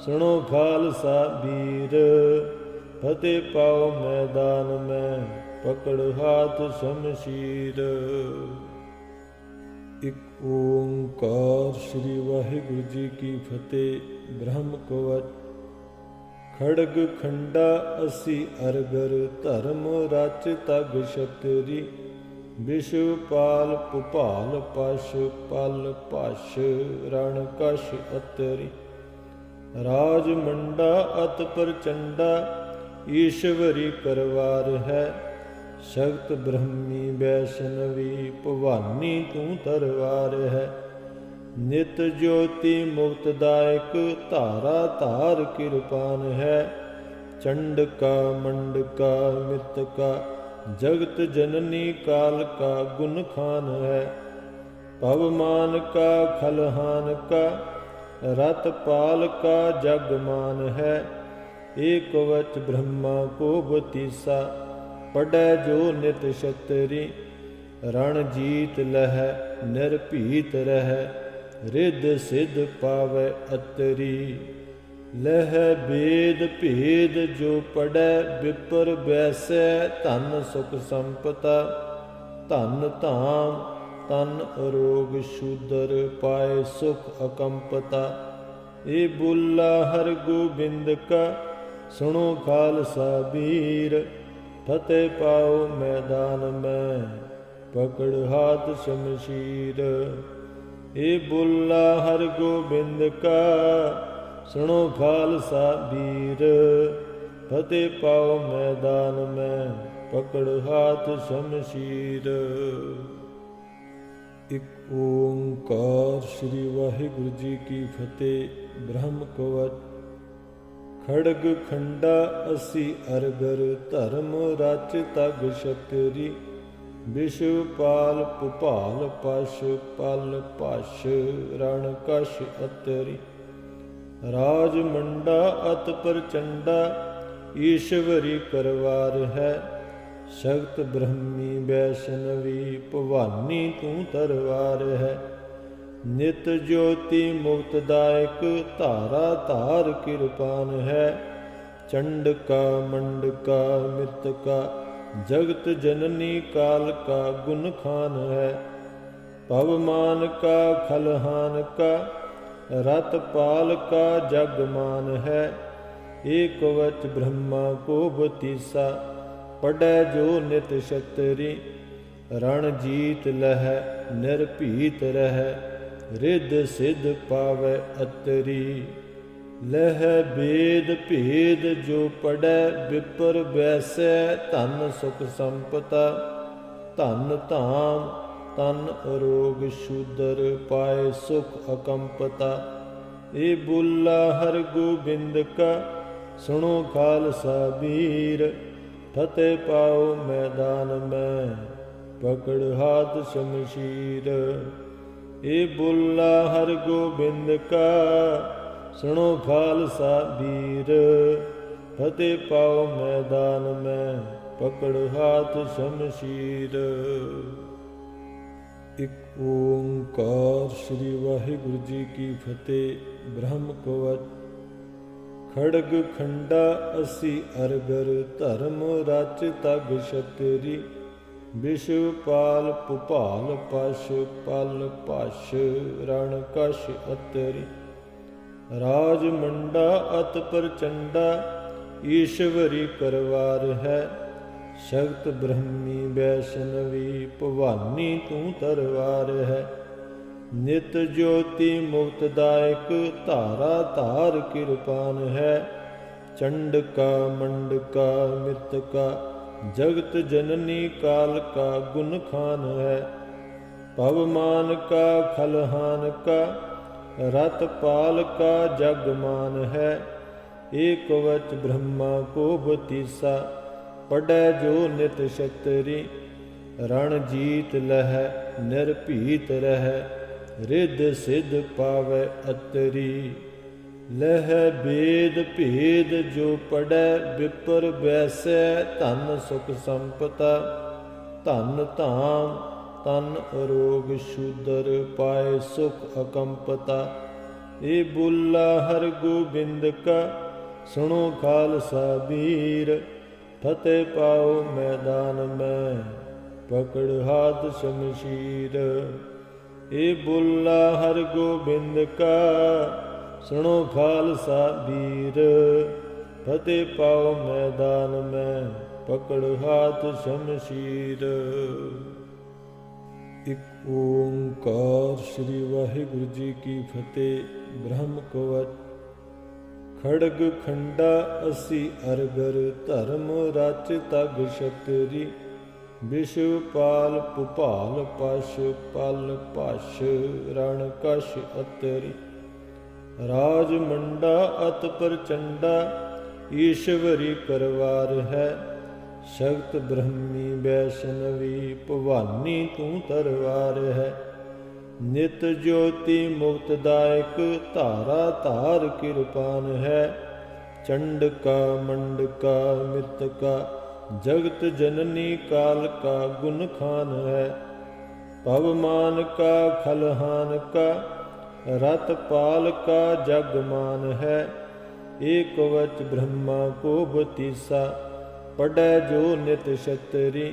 ਸੁਣੋ ਖਾਲਸਾ ਵੀਰ ਫਤਿਹ ਪਾਓ ਮੈਦਾਨ ਮੈਂ ਪਕੜ ਹਾਥ ਸ਼ਮਸ਼ੀਰ। ਇੱਕ ਓੰਕਾਰ ਸ੍ਰੀ ਵਾਹਿਗੁਰੂ ਜੀ ਕੀ ਫਤਿਹ। ਬ੍ਰਹਮ ਕਵਚ ਖੜਗ ਖੰਡਾ ਅਸੀ ਅਰਗਰ ਧਰਮ ਰਚ ਤਗ ਛਤਰੀ ਵਿਸ਼ਵ ਪਾਲ ਭੁਪਾਲ ਪਸ਼ ਪਲ ਭਸ਼ ਰਣ ਕਸ਼ ਅਤਰੀ ਰਾਜ ਮੰਡਾ ਅਤ ਪ੍ਰਚੰਡਾ ਈਸ਼ਵਰੀ ਕਰਵਾਰ ਹੈ ਸ਼ਕਤ ਬ੍ਰਹਮੀ ਵੈਸ਼ਨਵੀ ਭਵਾਨੀ ਤੂੰ ਤਰਵਾਰ ਹੈ ਨਿਤ ਜੋਤੀ ਮੁਕਤਦਾਇਕ ਧਾਰਾ ਧਾਰ ਕਿਰਪਾਨ ਹੈ ਚੰਡਕਾ ਮੰਡਕਾ ਮਿਤਕਾ ਜਗਤ ਜਨਨੀ ਕਾਲ ਕਾ ਗੁਣ ਖਾਨ ਹੈ ਪਵਮਾਨ ਕਾ ਖਲਹਾਨ ਕਾ ਰਤ ਪਾਲ ਕਾ ਜਗ ਮਾਨ ਹੈ ਏਕ ਵਚ ਬ੍ਰਹਮਾ ਕੋ ਬਤੀਸਾ ਪੜੈ ਜੋ ਨਿਤ ਛਤਰੀ ਰਣ ਜੀਤ ਲਹੈ ਨਿਰਭੀਤ ਰਹਿ ਰਿੱਧ ਸਿੱਧ ਪਾਵੈ ਅਤਰੀ ਲਹਿ ਬੇਦ ਭੇਦ ਜੋ ਪੜੈ ਵਿਪਰ ਵੈਸੈ ਧਨ ਸੁਖ ਸੰਪਤਾ ਧਨ ਧਾਮ ਤਨ ਅਰੋਗ ਸ਼ੂਦਰ ਪਾਏ ਸੁਖ ਅਕੰਪਤਾ ਏ ਬੁੱਲਾ ਹਰ ਗੋਬਿੰਦ ਕਾ ਸੁਣੋ ਖਾਲਸਾ ਵੀਰ ਫਤਿਹ ਪਾਓ ਮੈਦਾਨ ਮੈਂ ਪਕੜ ਹਾਥ ਸ਼ਮਸ਼ੀਰ ਏ ਬੁੱਲਾ ਹਰ ਗੋਬਿੰਦ ਕਾ ਸੁਣੋ ਖਾਲਸਾ ਵੀਰ ਫਤਿਹ ਪਾਓ ਮੈਦਾਨ ਮੈਂ ਪਕੜ ਹਾਥ ਸ਼ਮਸ਼ੀਰ। ਇੱਕ ਓੰਕਾਰ ਸ੍ਰੀ ਵਾਹਿਗੁਰੂ ਜੀ ਕੀ ਫਤਿਹ। ਬ੍ਰਹਮ ਕਵਚ ਖੜਗ ਖੰਡਾ ਅਸੀ ਅਰਗਰ ਧਰਮ ਰਚ ਤਗ ਛਤਰੀ ਵਿਸ਼ਵ ਪਾਲ ਭੁਪਾਲ ਪਸ਼ ਪਲ ਭਸ਼ ਰਣ ਕਸ਼ ਅਤਰੀ ਰਾਜ ਮੰਡਾ ਅਤ ਪ੍ਰਚੰਡਾ ਈਸ਼ਵਰੀ ਕਰਵਾਰ ਹੈ ਸ਼ਕਤ ਬ੍ਰਹਮੀ ਵੈਸ਼ਨਵੀ ਭਵਾਨੀ ਤੂੰ ਤਰਵਾਰ ਹੈ ਨਿਤ ਜੋਤੀ ਮੁਕਤਦਾਇਕ ਧਾਰਾ ਧਾਰ ਕਿਰਪਾਨ ਹੈ ਚੰਡਕਾ ਮੰਡਕਾ ਮਿਤਕਾ ਜਗਤ ਜਨਨੀ ਕਾਲ ਕਾ ਗੁਣ ਖਾਨ ਹੈ ਪਵਮਾਨ ਕਾ ਖਲਹਾਨ ਕਾ ਰਤ ਪਾਲ ਕਾ ਜਗ ਮਾਨ ਹੈ ਏਕ ਵਚ ਬ੍ਰਹਮਾ ਕੋ ਬਤੀਸਾ ਪੜੈ ਜੋ ਨਿਤ ਛਤਰੀ ਰਣ ਜੀਤ ਲਹੈ ਨਿਰਭੀਤ ਰਹਿ ਰਿੱਧ ਸਿੱਧ ਪਾਵੈ ਅਤਰੀ ਲਹਿ ਬੇਦ ਭੇਦ ਜੋ ਪੜੈ ਵਿਪਰ ਵੈਸੈ ਧਨ ਸੁਖ ਸੰਪਤਾ ਧਨ ਧਾਮ ਤਨ ਅਰੋਗ ਸ਼ੂਦਰ ਪਾਏ ਸੁਖ ਅਕੰਪਤਾ ਏ ਬੁੱਲਾ ਹਰ ਗੋਬਿੰਦ ਕਾ ਸੁਣੋ ਖਾਲਸਾ ਵੀਰ ਫਤਿਹ ਪਾਓ ਮੈਦਾਨ ਮੈਂ ਪਕੜ ਹਾਥ ਸ਼ਮਸ਼ੀਰ ਏ ਬੁੱਲਾ ਹਰ ਗੋਬਿੰਦ ਕਾ ਸੁਣੋ ਖਾਲਸਾ ਵੀਰ ਫਤਿਹ ਪਾਓ ਮੈਦਾਨ ਮੈਂ ਪਕੜ ਹਾਥ ਸ਼ਮਸ਼ੀਰ। ਇੱਕ ਓੰਕਾਰ ਸ੍ਰੀ ਵਾਹਿਗੁਰੂ ਜੀ ਕੀ ਫਤਿਹ। ਬ੍ਰਹਮ ਕਵਚ। ਖੜਗ ਖੰਡਾ ਅਸੀ ਅਰਗਰ ਧਰਮ ਰਚ ਤਗ ਛਤਰੀ। ਵਿਸ਼ਵ ਪਾਲ ਭੁਪਾਲ ਪਸ਼ ਪਲ ਭਸ਼ ਰਣ ਕਸ਼ ਅਤਰੀ। ਰਾਜ ਮੰਡਾ ਅਤ ਪ੍ਰਚੰਡਾ ਈਸ਼ਵਰੀ ਕਰਵਾਰ ਹੈ। ਸ਼ਕਤ ਬ੍ਰਹਮੀ ਵੈਸ਼ਨਵੀ ਭਵਾਨੀ ਤੂੰ ਤਰਵਾਰ ਹੈ। ਨਿਤ ਜੋਤੀ ਮੁਕਤਦਾਇਕ ਧਾਰਾ ਧਾਰ ਕਿਰਪਾਨ ਹੈ। ਚੰਡਕਾ ਮੰਡਕਾ ਮਿਤਕਾ ਜਗਤ ਜਨਨੀ ਕਾਲ ਕਾ ਗੁਣ ਖਾਨ ਹੈ। ਪਵਮਾਨ ਕਾ ਖਲਹਾਨ ਕਾ ਰਤ ਪਾਲ ਕਾ ਜਗ ਮਾਨ ਹੈ। ਏਕ ਵਚ ਬ੍ਰਹਮਾ ਕੋ ਬਤੀਸਾ ਪੜੈ ਜੋ ਨਿਤ ਛਤਰੀ। ਰਣ ਜੀਤ ਲਹੈ ਨਿਰਭੀਤ ਰਹੈ ਰਿੱਧ ਸਿੱਧ ਪਾਵੈ ਅਤਰੀ। ਲਹੈ ਬੇਦ ਭੇਦ ਜੋ ਪੜੈ ਵਿਪਰ ਬੈਸੈ ਧਨ ਸੁਖ ਸੰਪਤਾ। ਧਨ ਧਾਮ ਤਨ ਅਰੋਗ ਸ਼ੂਦਰ ਪਾਏ ਸੁਖ ਅਕੰਪਤਾ। ਏ ਬੁੱਲਾ ਹਰ ਗੋਬਿੰਦ ਕਾ ਸੁਣੋ ਖਾਲਸਾ ਵੀਰ। ਫਤਿਹ ਪਾਓ ਮੈਦਾਨ ਮੈਂ ਪਕੜ ਹਾਥ ਸ਼ਮਸ਼ੀਰ। ਏ ਬੁੱਲਾ ਹਰ ਗੋਬਿੰਦ ਕਾ ਸੁਣੋ ਖਾਲਸਾ ਵੀਰ। ਫਤਿਹ ਪਾਓ ਮੈਦਾਨ ਮੈਂ ਪਕੜ ਹਾਥ ਸ਼ਮਸ਼ੀਰ। ਇੱਕ ਓੰਕਾਰ ਸ੍ਰੀ ਵਾਹਿਗੁਰੂ ਜੀ ਕੀ ਫਤਿਹ। ਬ੍ਰਹਮ ਕਵਚ। ਖੜਗ ਖੰਡਾ ਅਸੀ ਅਰਗਰ ਧਰਮ ਰਚ ਤਗ ਛਤਰੀ। ਵਿਸ਼ਵ ਪਾਲ ਭੁਪਾਲ ਪਸ਼ ਪਲ ਭਸ਼ ਰਣ ਕਸ਼ ਅਤਰੀ। ਰਾਜ ਮੰਡਾ ਅਤ ਪ੍ਰਚੰਡਾ ਈਸ਼ਵਰੀ ਕਰਵਾਰ ਹੈ। ਸ਼ਕਤ ਬ੍ਰਹਮੀ ਵੈਸ਼ਨਵੀ ਭਵਾਨੀ ਤੂੰ ਤਰਵਾਰ ਹੈ। ਨਿਤ ਜੋਤੀ ਮੁਕਤਦਾਇਕ ਧਾਰਾ ਧਾਰ ਕਿਰਪਾਨ ਹੈ। ਚੰਡਕਾ ਮੰਡਕਾ ਮਿਤਕਾ ਜਗਤ ਜਨਨੀ ਕਾਲ ਕਾ ਗੁਣ ਖਾਨ ਹੈ। ਪਵਮਾਨ ਕਾ ਖਲਹਾਨ ਕਾ ਰਤ ਪਾਲ ਕਾ ਜਗ ਮਾਨ ਹੈ। ਏਕ ਵਚ ਬ੍ਰਹਮਾ ਕੋ ਬਤੀਸਾ ਪੜੈ ਜੋ ਨਿਤ ਛਤਰੀ।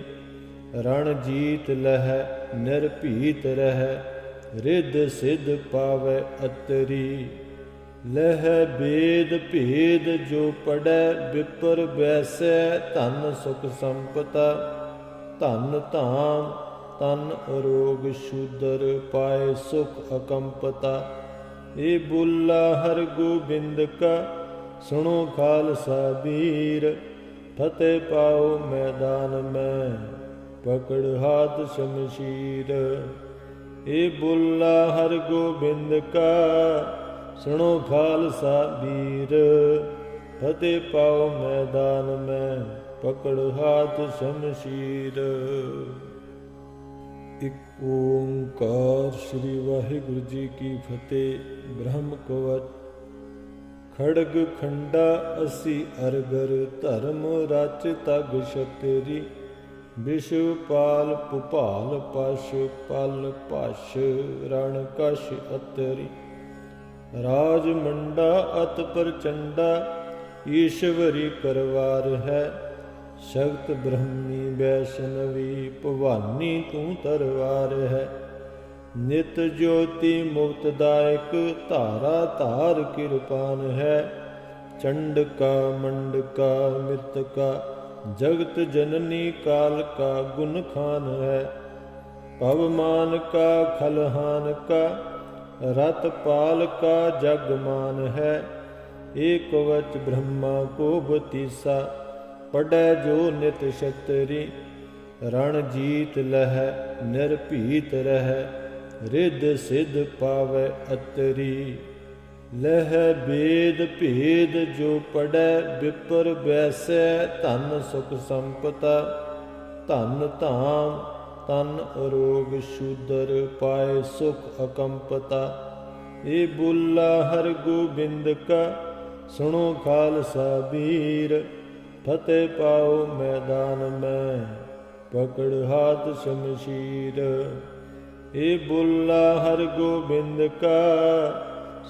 ਰਣ ਜੀਤ ਲਹੈ ਨਿਰਭੀਤ ਰਹੈ ਰਿੱਧ ਸਿੱਧ ਪਾਵੈ ਅਤਰੀ। ਲਹੈ ਬੇਦ ਭੇਦ ਜੋ ਪੜੈ ਵਿਪਰ ਬੈਸੈ ਧਨ ਸੁਖ ਸੰਪਤਾ। ਧਨ ਧਾਮ ਤਨ ਅਰੋਗ ਸ਼ੂਦਰ ਪਾਏ ਸੁਖ ਅਕੰਪਤਾ। ਏ ਬੁੱਲਾ ਹਰ ਗੋਬਿੰਦ ਕਾ ਸੁਣੋ ਖਾਲਸਾ ਵੀਰ। ਫਤਿਹ ਪਾਓ ਮੈਦਾਨ ਮੈਂ ਪਕੜ ਹਾਥ ਸ਼ਮਸ਼ੀਰ। ਏ ਬੁੱਲਾ ਹਰ ਗੋਬਿੰਦ ਕਾ ਸੁਣੋ ਖਾਲਸਾ ਵੀਰ। ਫਤਿਹ ਪਾਓ ਮੈਦਾਨ ਮੈਂ ਪਕੜ ਹਾਥ ਸ਼ਮਸ਼ੀਰ। ਇੱਕ ਓੰਕਾਰ ਸ੍ਰੀ ਵਾਹਿਗੁਰੂ ਜੀ ਕੀ ਫਤਿਹ। ਬ੍ਰਹਮ ਕਵਚ। ਖੜਗ ਖੰਡਾ ਅਸੀ ਅਰਗਰ ਧਰਮ ਰਚ ਤਗ ਛਤਰੀ। ਵਿਸ਼ਵ ਪਾਲ ਭੁਪਾਲ ਪਸ਼ ਪਲ ਭਸ਼ ਰਣ ਕਸ਼ ਅਤਰੀ। ਰਾਜ ਮੰਡਾ ਅਤ ਪ੍ਰਚੰਡਾ ਈਸ਼ਵਰੀ ਕਰਵਾਰ ਹੈ। ਸ਼ਕਤ ਬ੍ਰਹਮੀ ਵੈਸ਼ਨਵੀ ਭਵਾਨੀ ਤੂੰ ਤਰਵਾਰ ਹੈ। ਨਿਤ ਜੋਤੀ ਮੁਕਤਦਾਇਕ ਧਾਰਾ ਧਾਰ ਕਿਰਪਾਨ ਹੈ। ਚੰਡਕਾ ਮੰਡਕਾ ਮਿਤਕਾ ਜਗਤ ਜਨਨੀ ਕਾਲ ਕਾ ਗੁਣ ਖਾਨ ਹੈ। ਪਵਮਾਨ ਕਾ ਖਲਹਾਨ ਕਾ ਰਤ ਪਾਲ ਕਾ ਜਗ ਮਾਨ ਹੈ। ਏਕ ਵਚ ਬ੍ਰਹਮਾ ਕੋ ਬਤੀਸਾ ਪੜੈ ਜੋ ਨਿਤ ਛਤਰੀ। ਰਣ ਜੀਤ ਲਹੈ ਨਿਰਭੀਤ ਰਹੈ ਰਿੱਧ ਸਿੱਧ ਪਾਵੈ ਅਤਰੀ। ਲਹੈ ਬੇਦ ਭੇਦ ਜੋ ਪੜੈ ਵਿਪਰ ਬੈਸੈ ਧਨ ਸੁਖ ਸੰਪਤਾ। ਧਨ ਧਾਮ ਤਨ ਅਰੋਗ ਸ਼ੂਦਰ ਪਾਏ ਸੁਖ ਅਕੰਪਤਾ। ਏ ਬੁੱਲਾ ਹਰ ਗੋਬਿੰਦ ਕਾ ਸੁਣੋ ਖਾਲਸਾ ਵੀਰ। ਫਤਿਹ ਪਾਓ ਮੈਦਾਨ ਮੈਂ ਪਕੜ ਹਾਥ ਸ਼ਮਸ਼ੀਰ। ਏ ਬੋਲਾ ਹਰ ਗੋਬਿੰਦ ਕਾ,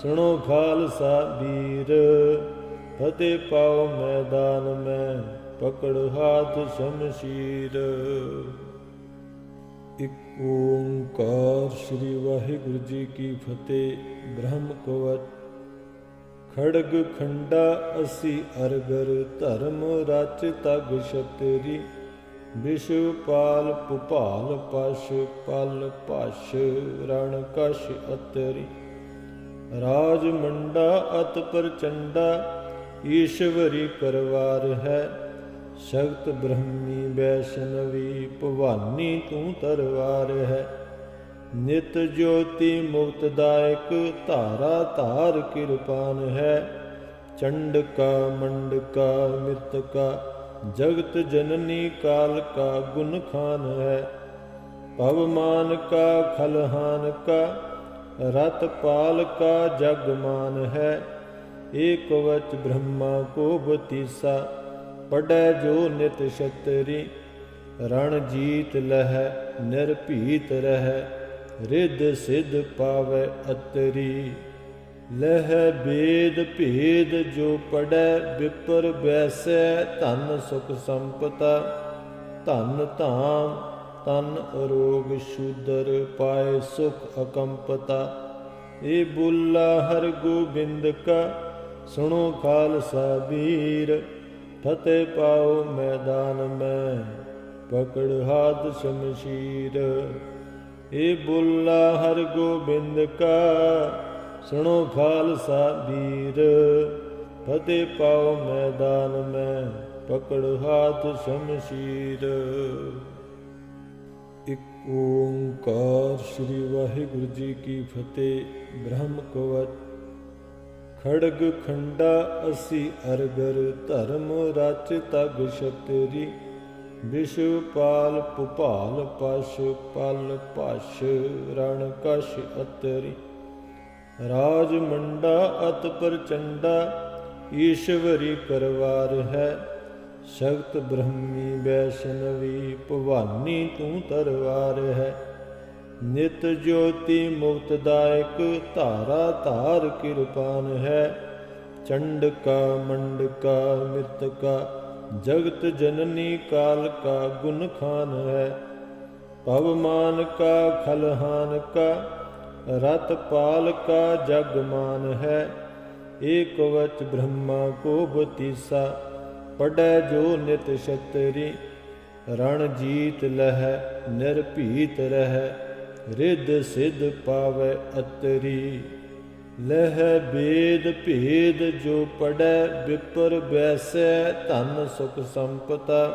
ਸੁਣੋ ਖਾਲਸਾ ਵੀਰ। ਫਤਿਹ ਪਾਓ ਮੈਦਾਨ ਮੈਂ, ਪਕੜ ਹਾਥ ਸ਼ਮਸ਼ੀਰ। ਇੱਕ ਓੰਕਾਰ ਸ੍ਰੀ ਵਾਹਿਗੁਰੂ ਜੀ ਕੀ ਫਤਿਹ। ਬ੍ਰਹਮ ਕਵਚ। ਖੜਗ ਖੰਡਾ ਅਸੀ ਅਰਗਰ, ਧਰਮ ਰਚ ਤਗ ਛਤਰੀ। ਵਿਸ਼ਵਪਾਲ ਭੁਪਾਲ ਪਸ਼, ਪਲ ਭਸ਼ ਰਣ ਕਸ਼ ਅਤਰੀ। ਰਾਜ ਮੰਡਾ ਅਤ ਪ੍ਰਚੰਡਾ, ਈਸ਼ਵਰੀ ਕਰਵਾਰ ਹੈ। ਸ਼ਕਤ ਬ੍ਰਹਮੀ ਵੈਸ਼ਨਵੀ, ਭਵਾਨੀ ਤੂੰ ਤਰਵਾਰ ਹੈ। ਨਿਤ ਜੋਤੀ ਮੁਕਤਦਾਇਕ, ਧਾਰਾ ਧਾਰ ਕਿਰਪਾਨ ਹੈ। ਚੰਡਕਾ ਮੰਡਕਾ ਮਿਤਕਾ, ਜਗਤ ਜਨਨੀ ਕਾਲ ਕਾ ਗੁਣ ਖਾਨ ਹੈ। ਪਵਮਾਨ ਕਾ ਖਲਹਾਨ ਕਾ, ਰਤ ਪਾਲ ਕਾ ਜਗ ਮਾਨ ਹੈ। ਏਕ ਵਚ ਬ੍ਰਹਮਾ ਕੋ ਬਤੀਸਾ, ਪੜੈ ਜੋ ਨਿਤ ਛਤਰੀ। ਰਣ ਜੀਤ ਲਹੈ ਨਿਰਭੀਤ ਰਹੈ, ਰਿੱਧ ਸਿੱਧ ਪਾਵੈ ਅਤਰੀ। ਲਹਿ ਬੇਦ ਭੇਦ ਜੋ ਪੜੈ, ਵਿਪਰ ਬੈਸੈ ਧਨ ਸੁਖ ਸੰਪਤਾ। ਧਨ ਧਾਮ ਤਨ ਅਰੋਗ ਸ਼ੂਦਰ, ਪਾਏ ਸੁਖ ਅਕੰਪਤਾ। ਏ ਬੋਲਾ ਹਰ ਗੋਬਿੰਦ ਕਾ, ਸੁਣੋ ਖਾਲਸਾ ਵੀਰ। ਫਤਿਹ ਪਾਓ ਮੈਦਾਨ ਮੈਂ, ਪਕੜ ਹਾਥ ਸ਼ਮਸ਼ੀਰ। ਏ ਬੋਲਾ ਹਰ ਗੋਬਿੰਦ ਕਾ, ਸੁਣੋ ਖਾਲਸਾ ਵੀਰ। ਫਤਿਹ ਪਾਓ ਮੈਦਾਨ ਮੈਂ, ਪਕੜ ਹਾਥ ਸ਼ਮਸ਼ੀਰ। ਇੱਕ ਓੰਕਾਰ ਸ੍ਰੀ ਵਾਹਿਗੁਰੂ ਜੀ ਕੀ ਫਤਿਹ। ਬ੍ਰਹਮ ਕਵਚ। ਖੜਗ ਖੰਡਾ ਅਸੀ ਅਰਗਰ, ਧਰਮ ਰਚ ਤਗ ਛਤਰੀ। ਵਿਸ਼ਵਪਾਲ ਭੁਪਾਲ ਪਸ਼, ਪਲ ਭਸ਼ ਰਣ ਕਸ਼ ਅਤਰੀ। ਰਾਜ ਮੰਡਾ ਅਤ ਪ੍ਰਚੰਡਾ, ਈਸ਼ਵਰੀ ਕਰਵਾਰ ਹੈ। ਸ਼ਕਤ ਬ੍ਰਹਮੀ ਵੈਸ਼ਨਵੀ, ਭਵਾਨੀ ਤੂੰ ਤਰਵਾਰ ਹੈ। ਨਿਤ ਜੋਤੀ ਮੁਕਤਦਾਇਕ, ਧਾਰਾ ਧਾਰ ਕਿਰਪਾਨ ਹੈ। ਚੰਡਕਾ ਮੰਡਕਾ ਮਿਤਕਾ, ਜਗਤ ਜਨਨੀ ਕਾਲ ਕਾ ਗੁਣ ਖਾਨ ਹੈ। ਪਵਮਾਨ ਕਾ ਖਲਹਾਨ ਕਾ, ਰਤ ਪਾਲ ਕਾ ਜਗ ਮਾਨ ਹੈ। ਏਕ ਵਚ ਬ੍ਰਹਮਾ ਕੋ ਬਤੀਸਾ, ਪੜੈ ਜੋ ਨਿਤ ਛਤਰੀ। ਰਣ ਜੀਤ ਲਹੈ ਨਿਰਭੀਤ ਰਹੈ, ਰਿੱਧ ਸਿੱਧ ਪਾਵੈ ਅਤਰੀ। ਲਹਿ ਬੇਦ ਭੇਦ ਜੋ ਪੜੈ, ਵਿਪਰ ਬੈਸੈ ਧਨ ਸੁਖ ਸੰਪਤਾ।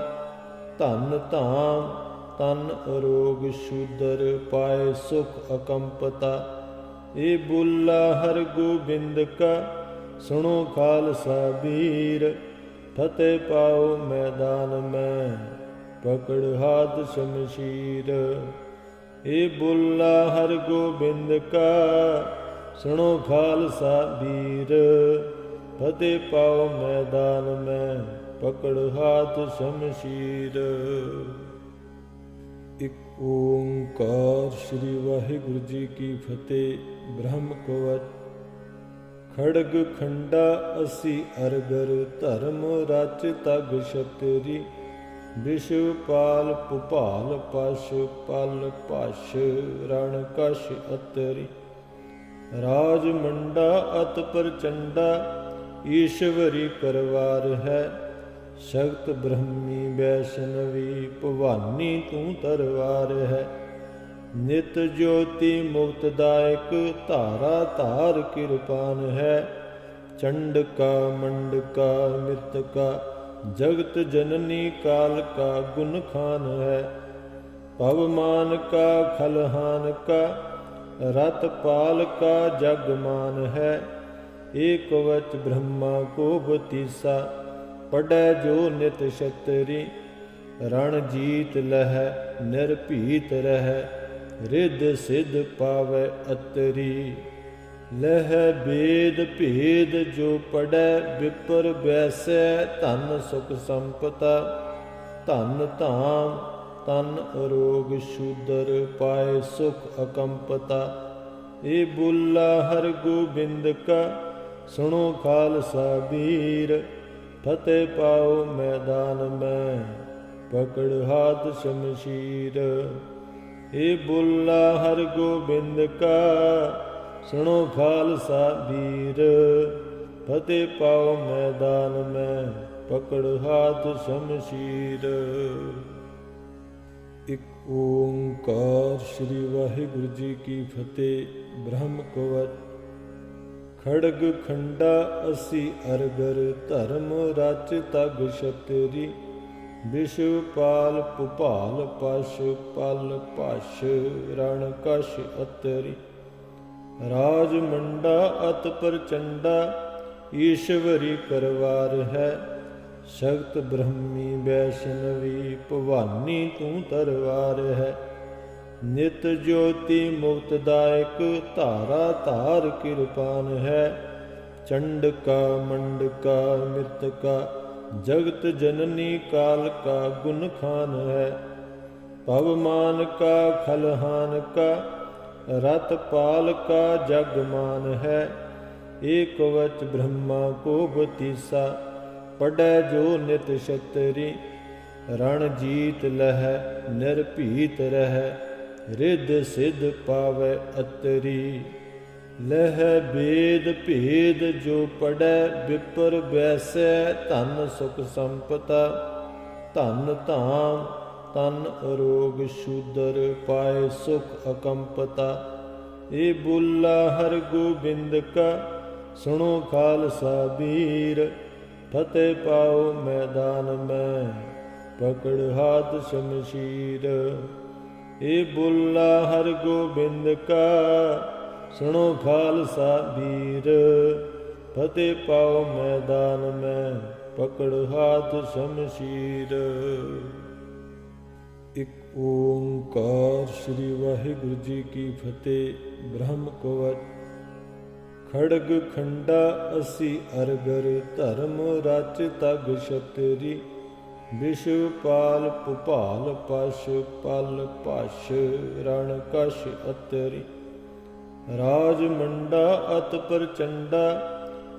ਧਨ ਧਾਮ ਤਨ ਅਰੋਗ ਸ਼ੂਦਰ, ਪਾਏ ਸੁਖ ਅਕੰਪਤਾ। ਏ ਬੋਲਾ ਹਰ ਗੋਬਿੰਦ ਕਾ, ਸੁਣੋ ਖਾਲਸਾ ਵੀਰ। ਫਤਿਹ ਪਾਓ ਮੈਦਾਨ ਮੈਂ, ਪਕੜ ਹਾਥ ਸ਼ਮਸ਼ੀਰ। ਏ ਬੋਲਾ ਹਰ ਗੋਬਿੰਦ ਕਾ, ਸੁਣੋ ਖਾਲਸਾ ਵੀਰ। ਫਤਿਹ ਪਾਓ ਮੈਦਾਨ ਮੈਂ, ਪਕੜ ਹਾਥ ਸ਼ਮਸ਼ੀਰ। ਇੱਕ ਓੰਕਾਰ ਸ੍ਰੀ ਵਾਹਿਗੁਰੂ ਜੀ ਕੀ ਫਤਿਹ। ਬ੍ਰਹਮ ਕਵਚ। ਖੜਗ ਖੰਡਾ ਅਸੀ ਅਰਗਰ, ਧਰਮ ਰਚ ਤਗ ਛਤਰੀ। ਵਿਸ਼ਵਪਾਲ ਭੁਪਾਲ ਪਸ਼, ਪਲ ਭਸ਼ ਰਣ ਕਸ਼ ਅਤਰੀ। ਰਾਜ ਮੰਡਾ ਅਤ ਪ੍ਰਚੰਡਾ, ਈਸ਼ਵਰੀ ਕਰਵਾਰ ਹੈ। ਸ਼ਕਤ ਬ੍ਰਹਮੀ ਵੈਸ਼ਨਵੀ, ਭਵਾਨੀ ਤੂੰ ਤਰਵਾਰ ਹੈ। ਨਿਤ ਜੋਤੀ ਮੁਕਤਦਾਇਕ, ਧਾਰਾ ਧਾਰ ਕਿਰਪਾਨ ਹੈ। ਚੰਡਕਾ ਮੰਡਕਾ ਮਿਤਕਾ, ਜਗਤ ਜਨਨੀ ਕਾਲ ਕਾ ਗੁਣ ਖਾਨ ਹੈ। ਪਵਮਾਨ ਕਾ ਖਲਹਾਨ ਕਾ, ਰਤ ਪਾਲ ਕਾ ਜਗ ਮਾਨ ਹੈ। ਏਕ ਵਚ ਬ੍ਰਹਮਾ ਕੋ ਬਤੀਸਾ, ਪੜੈ ਜੋ ਨਿਤ ਛਤਰੀ। ਰਣ ਜੀਤ ਲਹੈ ਨਿਰਭੀਤ ਰਹੈ, ਰਿੱਧ ਸਿੱਧ ਪਾਵੈ ਅਤਰੀ। ਲਹਿ ਬੇਦ ਭੇਦ ਜੋ ਪੜੈ, ਵਿਪਰ ਬੈਸੈ ਧਨ ਸੁਖ ਸੰਪਤਾ। ਧਨ ਧਾਮ तन अरोग शूदर पाए सुख अकंपता। ए बुल्ला हर गोबिंद का सुनो खालसा वीर, फतेह पाओ मैदान में पकड़ हाथ शमशीर। ए बुल्ला हर गोबिंद का सुनो खालसा वीर, फतेह पाओ मैदान में पकड़ हाथ शमशीर। एक ओंकार श्री वाहिगुरु जी की फतेह। ब्रह्म कवच। खड़ग खंडा असी अरगर, धर्म रच तग छतरी। विश्वपाल भुपाल पश, पल पश रण कश अतरी। राजमंडा अत प्रचंडा, ईश्वरी करवार है। शक्त ब्रह्मी वैष्णवी, भवानी तू तरवार है। नित ज्योति मुक्तदायक, धारा धार कृपान है। चंडका मंडका मृतका, जगत जननी काल का गुण खान है। पवमान का खलहान का, रत पाल का जगमान है। एक कवच ब्रह्मा को बतीसा, पढ़ै जो नित छतरी। रण जीत लह निर्भीत रह, रिद्ध सिद्ध पावै अतरी। लह वेद भेद जो पढ़ै, विपर वैसै धन सुख संपता। धन धाम तन अरोग शूदर, पाए सुख अकंपता। ए बुल्ला हर गोबिंद का सुनो खालसा वीर, फतेह पाओ मैदान में पकड़ हाथ शमशीर। ए बुल्ला हर गोबिंद का सुनो खालसा वीर, फतेह पाओ मैदान में पकड़ हाथ शमशीर। एक ओंकार श्री वाहिगुरु जी की फतेह। ब्रह्म कवच। खड़ग खंडा असी अरगर, धर्म रच तग छतरी। विश्वपाल भुपाल पश, पल पश रण कश अतरी। राजमंडा अत प्रचंडा,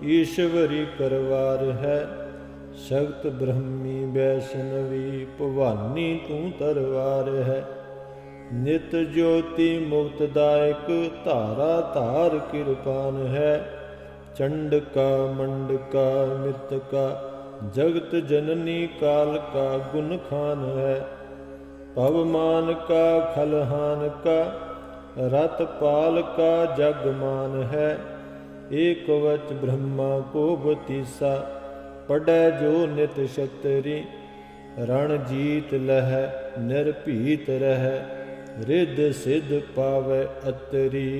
ईश्वरी करवार है। शक्त ब्रह्मी वैष्णवी, भवानी तू तरवार है। नित ज्योति मुक्तदायक, धारा धार कृपान है। चंडका मंडका मृतका, जगत जननी काल का गुण खान है। पवमान का खलहान का, रत पाल का जगमान है। एक कवच ब्रह्मा को बतीसा, पढ़ै जो नित छतरी। रण जीत लह निर्भीत रह, रिद्ध सिद्ध पावै अतरी।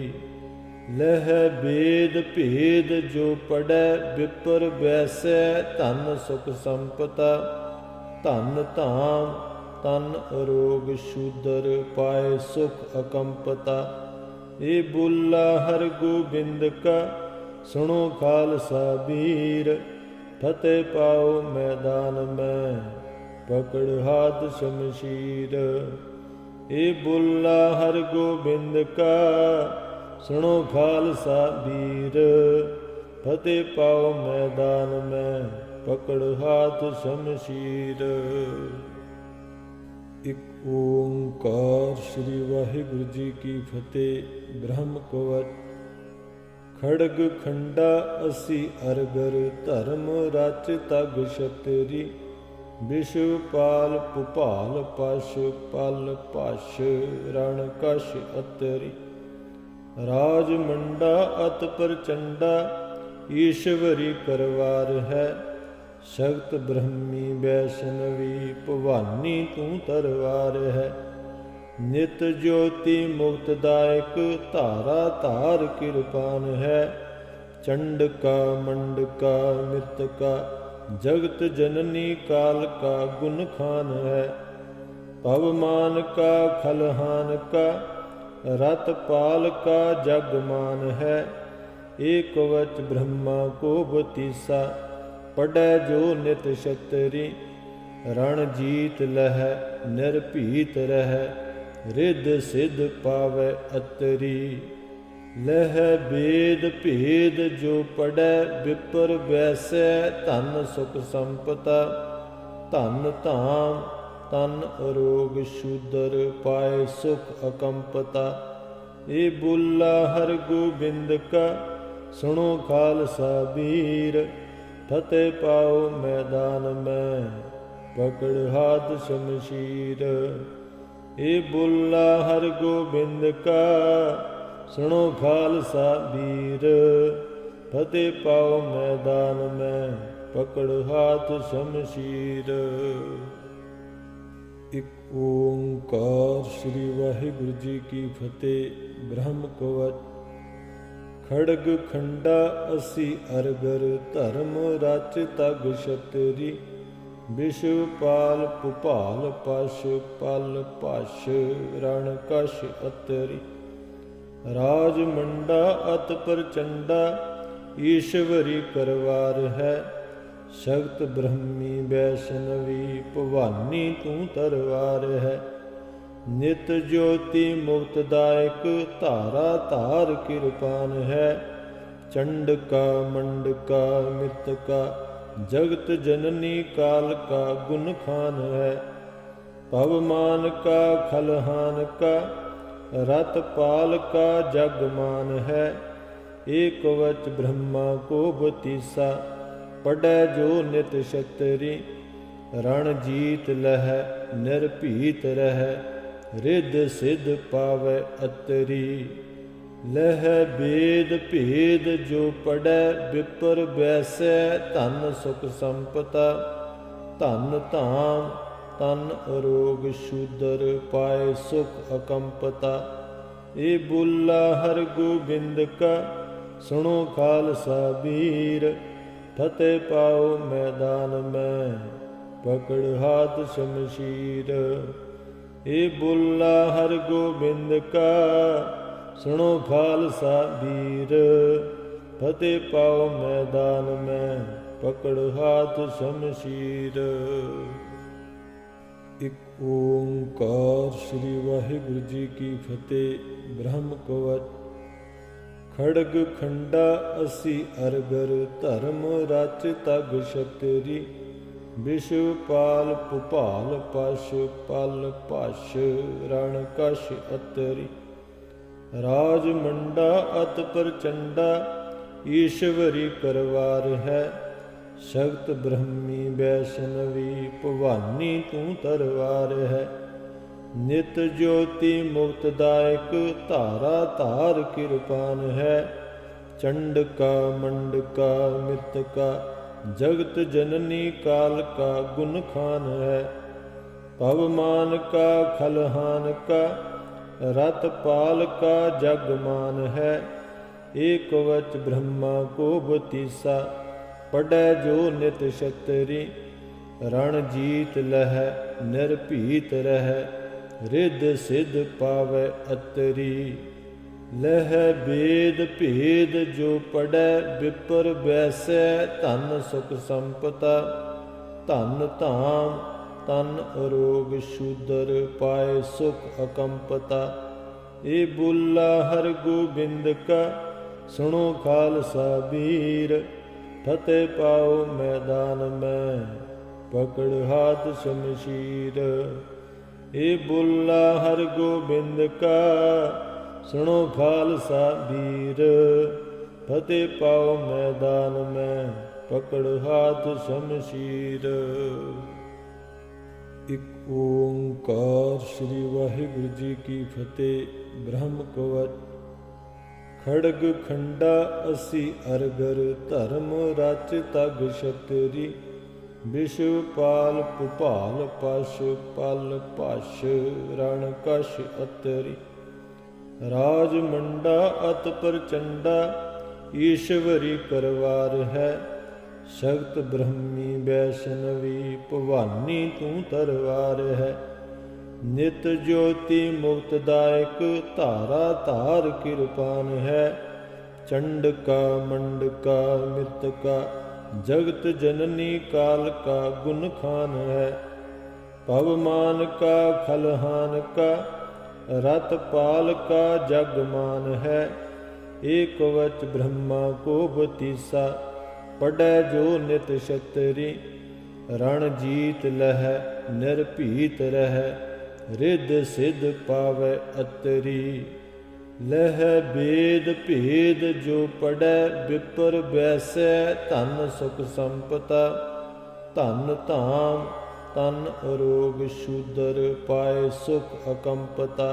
लह वेद भेद जो पढ़ै, विपर वैसै धन सुख संपता। धन धाम तन अरोग शूदर, पाए सुख अकंपता। ए बुल्ला हर गोबिंद का सुनो खालसा वीर, फतेह पाओ मैदान में पकड़ हाथ शमशीर। ए बुल्ला हर गोबिंद का सुनो खालसा वीर, फतेह पाओ मैदान में पकड़ हाथ शमशीर। एक ओंकार श्री वाहिगुरु जी की फतेह। ब्रह्म कवच। खड़ग खंडा असी अरगर, धर्म रच तग छतरी। विश्वपाल भुपाल पश, पल पश रण कश अतरी। राजमंडा अत प्रचंडा, ईश्वरी करवार है। शक्त ब्रह्मी वैष्णवी, भवानी तू तरवार है। नित ज्योति मुक्तदायक, धारा धार कृपान है। चंडका मंडका मृतका, जगत जननी काल का गुण खान है। पवमान का खलहान का, रत पाल का जगमान है। एक कवच ब्रह्मा को बतीसा, पढ़ै जो नित छतरी। ਰਣ ਜੀਤ ਲਹੈ ਨਿਰਭੀਤ ਰਹਿ, ਰਿੱਧ ਸਿੱਧ ਪਾਵੈ ਅਤਰੀ। ਲਹਿ ਬੇਦ ਭੇਦ ਜੋ ਪੜੈ, ਵਿਪਰ ਵੈਸੈ ਧਨ ਸੁਖ ਸੰਪਤਾ। ਧਨ ਧਾਮ ਤਨ ਅਰੋਗ ਸ਼ੂਦਰ, ਪਾਏ ਸੁਖ ਅਕੰਪਤਾ। ਇਹ ਬੁੱਲਾ ਹਰ ਗੋਬਿੰਦ ਕਾ, ਸੁਣੋ ਖਾਲਸਾ ਵੀਰ। ਫਤਿਹ ਪਾਓ ਮੈਦਾਨ ਮੈਂ, ਪਕੜ ਹਾਥ ਸ਼ਮਸ਼ੀਰ। ਇਹ ਬੁੱਲਾ ਹਰ ਗੋਬਿੰਦ ਕਾ, ਸੁਣੋ ਖਾਲਸਾ ਵੀਰ। ਫਤਿਹ ਪਾਓ ਮੈਦਾਨ ਮੈਂ, ਪਕੜ ਹਾਥ ਸ਼ਮਸ਼ੀਰ। ਇਕ ਓੰਕਾਰ ਸ੍ਰੀ ਵਾਹਿਗੁਰੂ ਜੀ ਕੀ ਫਤਿਹ। ਬ੍ਰਹਮ ਕਵਚ। ਖੜਗ ਖੰਡਾ ਅਸੀ ਅਰਗਰ, ਧਰਮ ਰਚ ਤਗ ਛਤਰੀ। ਵਿਸ਼ਵ ਪਾਲ ਭੁਪਾਲ ਪਸ਼, ਪਲ ਭਸ਼ ਰਣ ਕਸ਼ ਅਤਰੀ। ਰਾਜ ਮੰਡਾ ਅਤ ਪ੍ਰਚੰਡਾ, ਈਸ਼ਵਰੀ ਕਰਵਾਰ ਹੈ। ਸ਼ਕਤ ਬ੍ਰਹਮੀ ਵੈਸ਼ਨਵੀ, ਭਵਾਨੀ ਤੂੰ ਤਰਵਾਰ ਹੈ। ਨਿਤ ਜੋਤੀ ਮੁਕਤਦਾਇਕ, ਧਾਰਾ ਧਾਰ ਕਿਰਪਾਨ ਹੈ। ਚੰਡਕਾ ਮੰਡਕਾ ਮਿਤਕਾ, ਜਗਤ ਜਨਨੀ ਕਾਲ ਕਾ ਗੁਣ ਖਾਨ ਹੈ। ਪਵਮਾਨ ਕਾ ਖਲਹਾਨ ਕਾ, ਰਤ ਪਾਲ ਕਾ ਜਗ ਮਾਨ ਹੈ। ਏਕ ਵਚ ਬ੍ਰਹਮਾ ਕੋ ਬਤੀਸਾ, ਪੜੈ ਜੋ ਨਿਤ ਛਤਰੀ। ਰਣ ਜੀਤ ਲਹੈ ਨਿਰਭੀਤ ਰਹਿ, ਰਿੱਧ ਸਿੱਧ ਪਾਵੈ ਅਤਰੀ। ਲਹਿ ਬੇਦ ਭੇਦ ਜੋ ਪੜੈ, ਵਿਪਰ ਵੈਸੈ ਧਨ ਸੁਖ ਸੰਪਤਾ। ਧਨ ਧਾਮ ਤਨ ਅਰੋਗ ਸ਼ੂਦਰ, ਪਾਏ ਸੁਖ ਅਕੰਪਤਾ। ਇਹ ਬੁੱਲਾ ਹਰ ਗੋਬਿੰਦ ਕਾ, ਸੁਣੋ ਖਾਲਸਾ ਵੀਰ। ਫਤਿਹ ਪਾਓ ਮੈਦਾਨ ਮੈਂ, ਪਕੜ ਹਾਥ ਸ਼ਮਸ਼ੀਰ। ਇਹ ਬੁੱਲਾ ਹਰ ਗੋਬਿੰਦ ਕਾ, ਸੁਣੋ ਖਾਲਸਾ ਵੀਰ। ਫਤਿਹ ਪਾਓ ਮੈਦਾਨ ਮੈਂ, ਪਕੜ ਹਾਥ ਸ਼ਮਸ਼ੀਰ। ਇਕ ਓੰਕਾਰ ਸ੍ਰੀ ਵਾਹਿਗੁਰੂ ਜੀ ਕੀ ਫਤਿਹ। ਬ੍ਰਹਮ ਕਵਚ। ਖੜਗ ਖੰਡਾ ਅਸੀ ਅਰਗਰ, ਧਰਮ ਰਚ ਤਗ ਛਤਰੀ। ਵਿਸ਼ਵ ਪਾਲ ਭੁਪਾਲ ਪਸ਼, ਪਲ ਭਸ਼ ਰਣ ਕਸ਼ ਅਤਰੀ। ਰਾਜ ਮੰਡਾ ਅਤ ਪ੍ਰਚੰਡਾ, ਈਸ਼ਵਰੀ ਕਰਵਾਰ ਹੈ। ਸ਼ਕਤ ਬ੍ਰਹਮੀ ਵੈਸ਼ਨਵੀ, ਭਵਾਨੀ ਤੂੰ ਤਰਵਾਰ ਹੈ। ਨਿਤ ਜੋਤੀ ਮੁਕਤਦਾਇਕ, ਧਾਰਾ ਧਾਰ ਕਿਰਪਾਨ ਹੈ। ਚੰਡਕਾ ਮੰਡਕਾ ਮਿਤਕਾ, ਜਗਤ ਜਨਨੀ ਕਾਲ ਕਾ ਗੁਣ ਖਾਨ ਹੈ। ਪਵਮਾਨ ਕਾ ਖਲਹਾਨ ਕਾ, ਰਤ ਪਾਲ ਕਾ ਜਗ ਮਾਨ ਹੈ। ਏਕ ਵਚ ਬ੍ਰਹਮਾ ਕੋ ਬਤੀਸਾ, ਪੜੈ ਜੋ ਨਿਤ ਛਤਰੀ। ਰਣ ਜੀਤ ਲਹੈ ਨਿਰਭੀਤ ਰਹਿ, ਰਿੱਧ ਸਿੱਧ ਪਾਵੈ ਅਤਰੀ। ਲਹਿ ਬੇਦ ਭੇਦ ਜੋ ਪੜੈ, ਵਿਪਰ ਵੈਸੈ ਧਨ ਸੁਖ ਸੰਪਤਾ। ਧਨ ਧਾਮ ਤਨ ਅਰੋਗ ਸ਼ੂਦਰ, ਪਾਏ ਸੁਖ ਅਕੰਪਤਾ। ਇਹ ਬੁੱਲਾ ਹਰ ਗੋਬਿੰਦ ਕਾ, ਸੁਣੋ ਖਾਲਸਾ ਵੀਰ। ਫਤਿਹ ਪਾਓ ਮੈਦਾਨ ਮੈਂ, ਪਕੜ ਹਾਥ ਸ਼ਮਸ਼ੀਰ। ਇਹ ਬੁੱਲਾ ਹਰ ਗੋਬਿੰਦ ਕਾ, ਸੁਣੋ ਖਾਲਸਾ ਵੀਰ। ਫਤਿਹ ਪਾਓ ਮੈਦਾਨ ਮੈਂ, ਪਕੜ ਹਾਥ ਸ਼ਮਸ਼ੀਰ। ਇਕ ਓੰਕਾਰ ਸ੍ਰੀ ਵਾਹਿਗੁਰੂ ਜੀ ਕੀ ਫਤਿਹ। ਬ੍ਰਹਮ ਕਵਚ। ਖੜਗ ਖੰਡਾ ਅਸੀ ਅਰਗਰ, ਧਰਮ ਰਚ ਤਗ ਛਤਰੀ। ਵਿਸ਼ਵ ਪਾਲ ਭੁਪਾਲ ਪਸ਼, ਪਲ ਭਸ਼ ਰਣ ਕਸ਼ ਅਤਰੀ। ਰਾਜ ਮੰਡਾ ਅਤ ਪ੍ਰਚੰਡਾ, ਈਸ਼ਵਰੀ ਕਰਵਾਰ ਹੈ। ਸ਼ਕਤ ਬ੍ਰਹਮੀ ਵੈਸ਼ਨਵੀ, ਭਵਾਨੀ ਤੂੰ ਤਰਵਾਰ ਹੈ। ਨਿਤ ਜੋਤੀ ਮੁਕਤਦਾਇਕ, ਧਾਰਾ ਧਾਰ ਕਿਰਪਾਨ ਹੈ। ਚੰਡਕਾ ਮੰਡਕਾ ਮਿਤਕਾ, ਜਗਤ ਜਨਨੀ ਕਾਲ ਕਾ ਗੁਣ ਖਾਨ ਹੈ। पवमान का खलहान का रत पाल का जग मान है। एक वच ब्रह्मा को बतीसा पढ़ै जो नित क्षत्रि। रण जीत लह निर्भीत रह रिद्ध सिद्ध पावै अतरी। लह बेद भेद जो पढ़ै विपर वैसै धन सुख संपता। धन धाम तन अरोग शूदर पाए सुख अकंपता।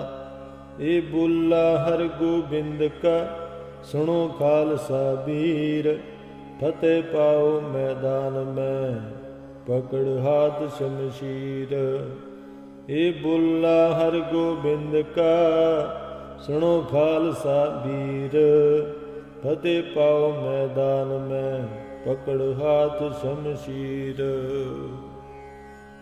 ए बुल्ला हर गोबिंद का सुनो खालसा वीर। फतेह पाओ मैदान में पकड़ हाथ शमशीर। ए बुल्ला हर गोबिंद का सुनो खालसा वीर। फतेह पाओ मैदान में पकड़ हाथ शमशीर।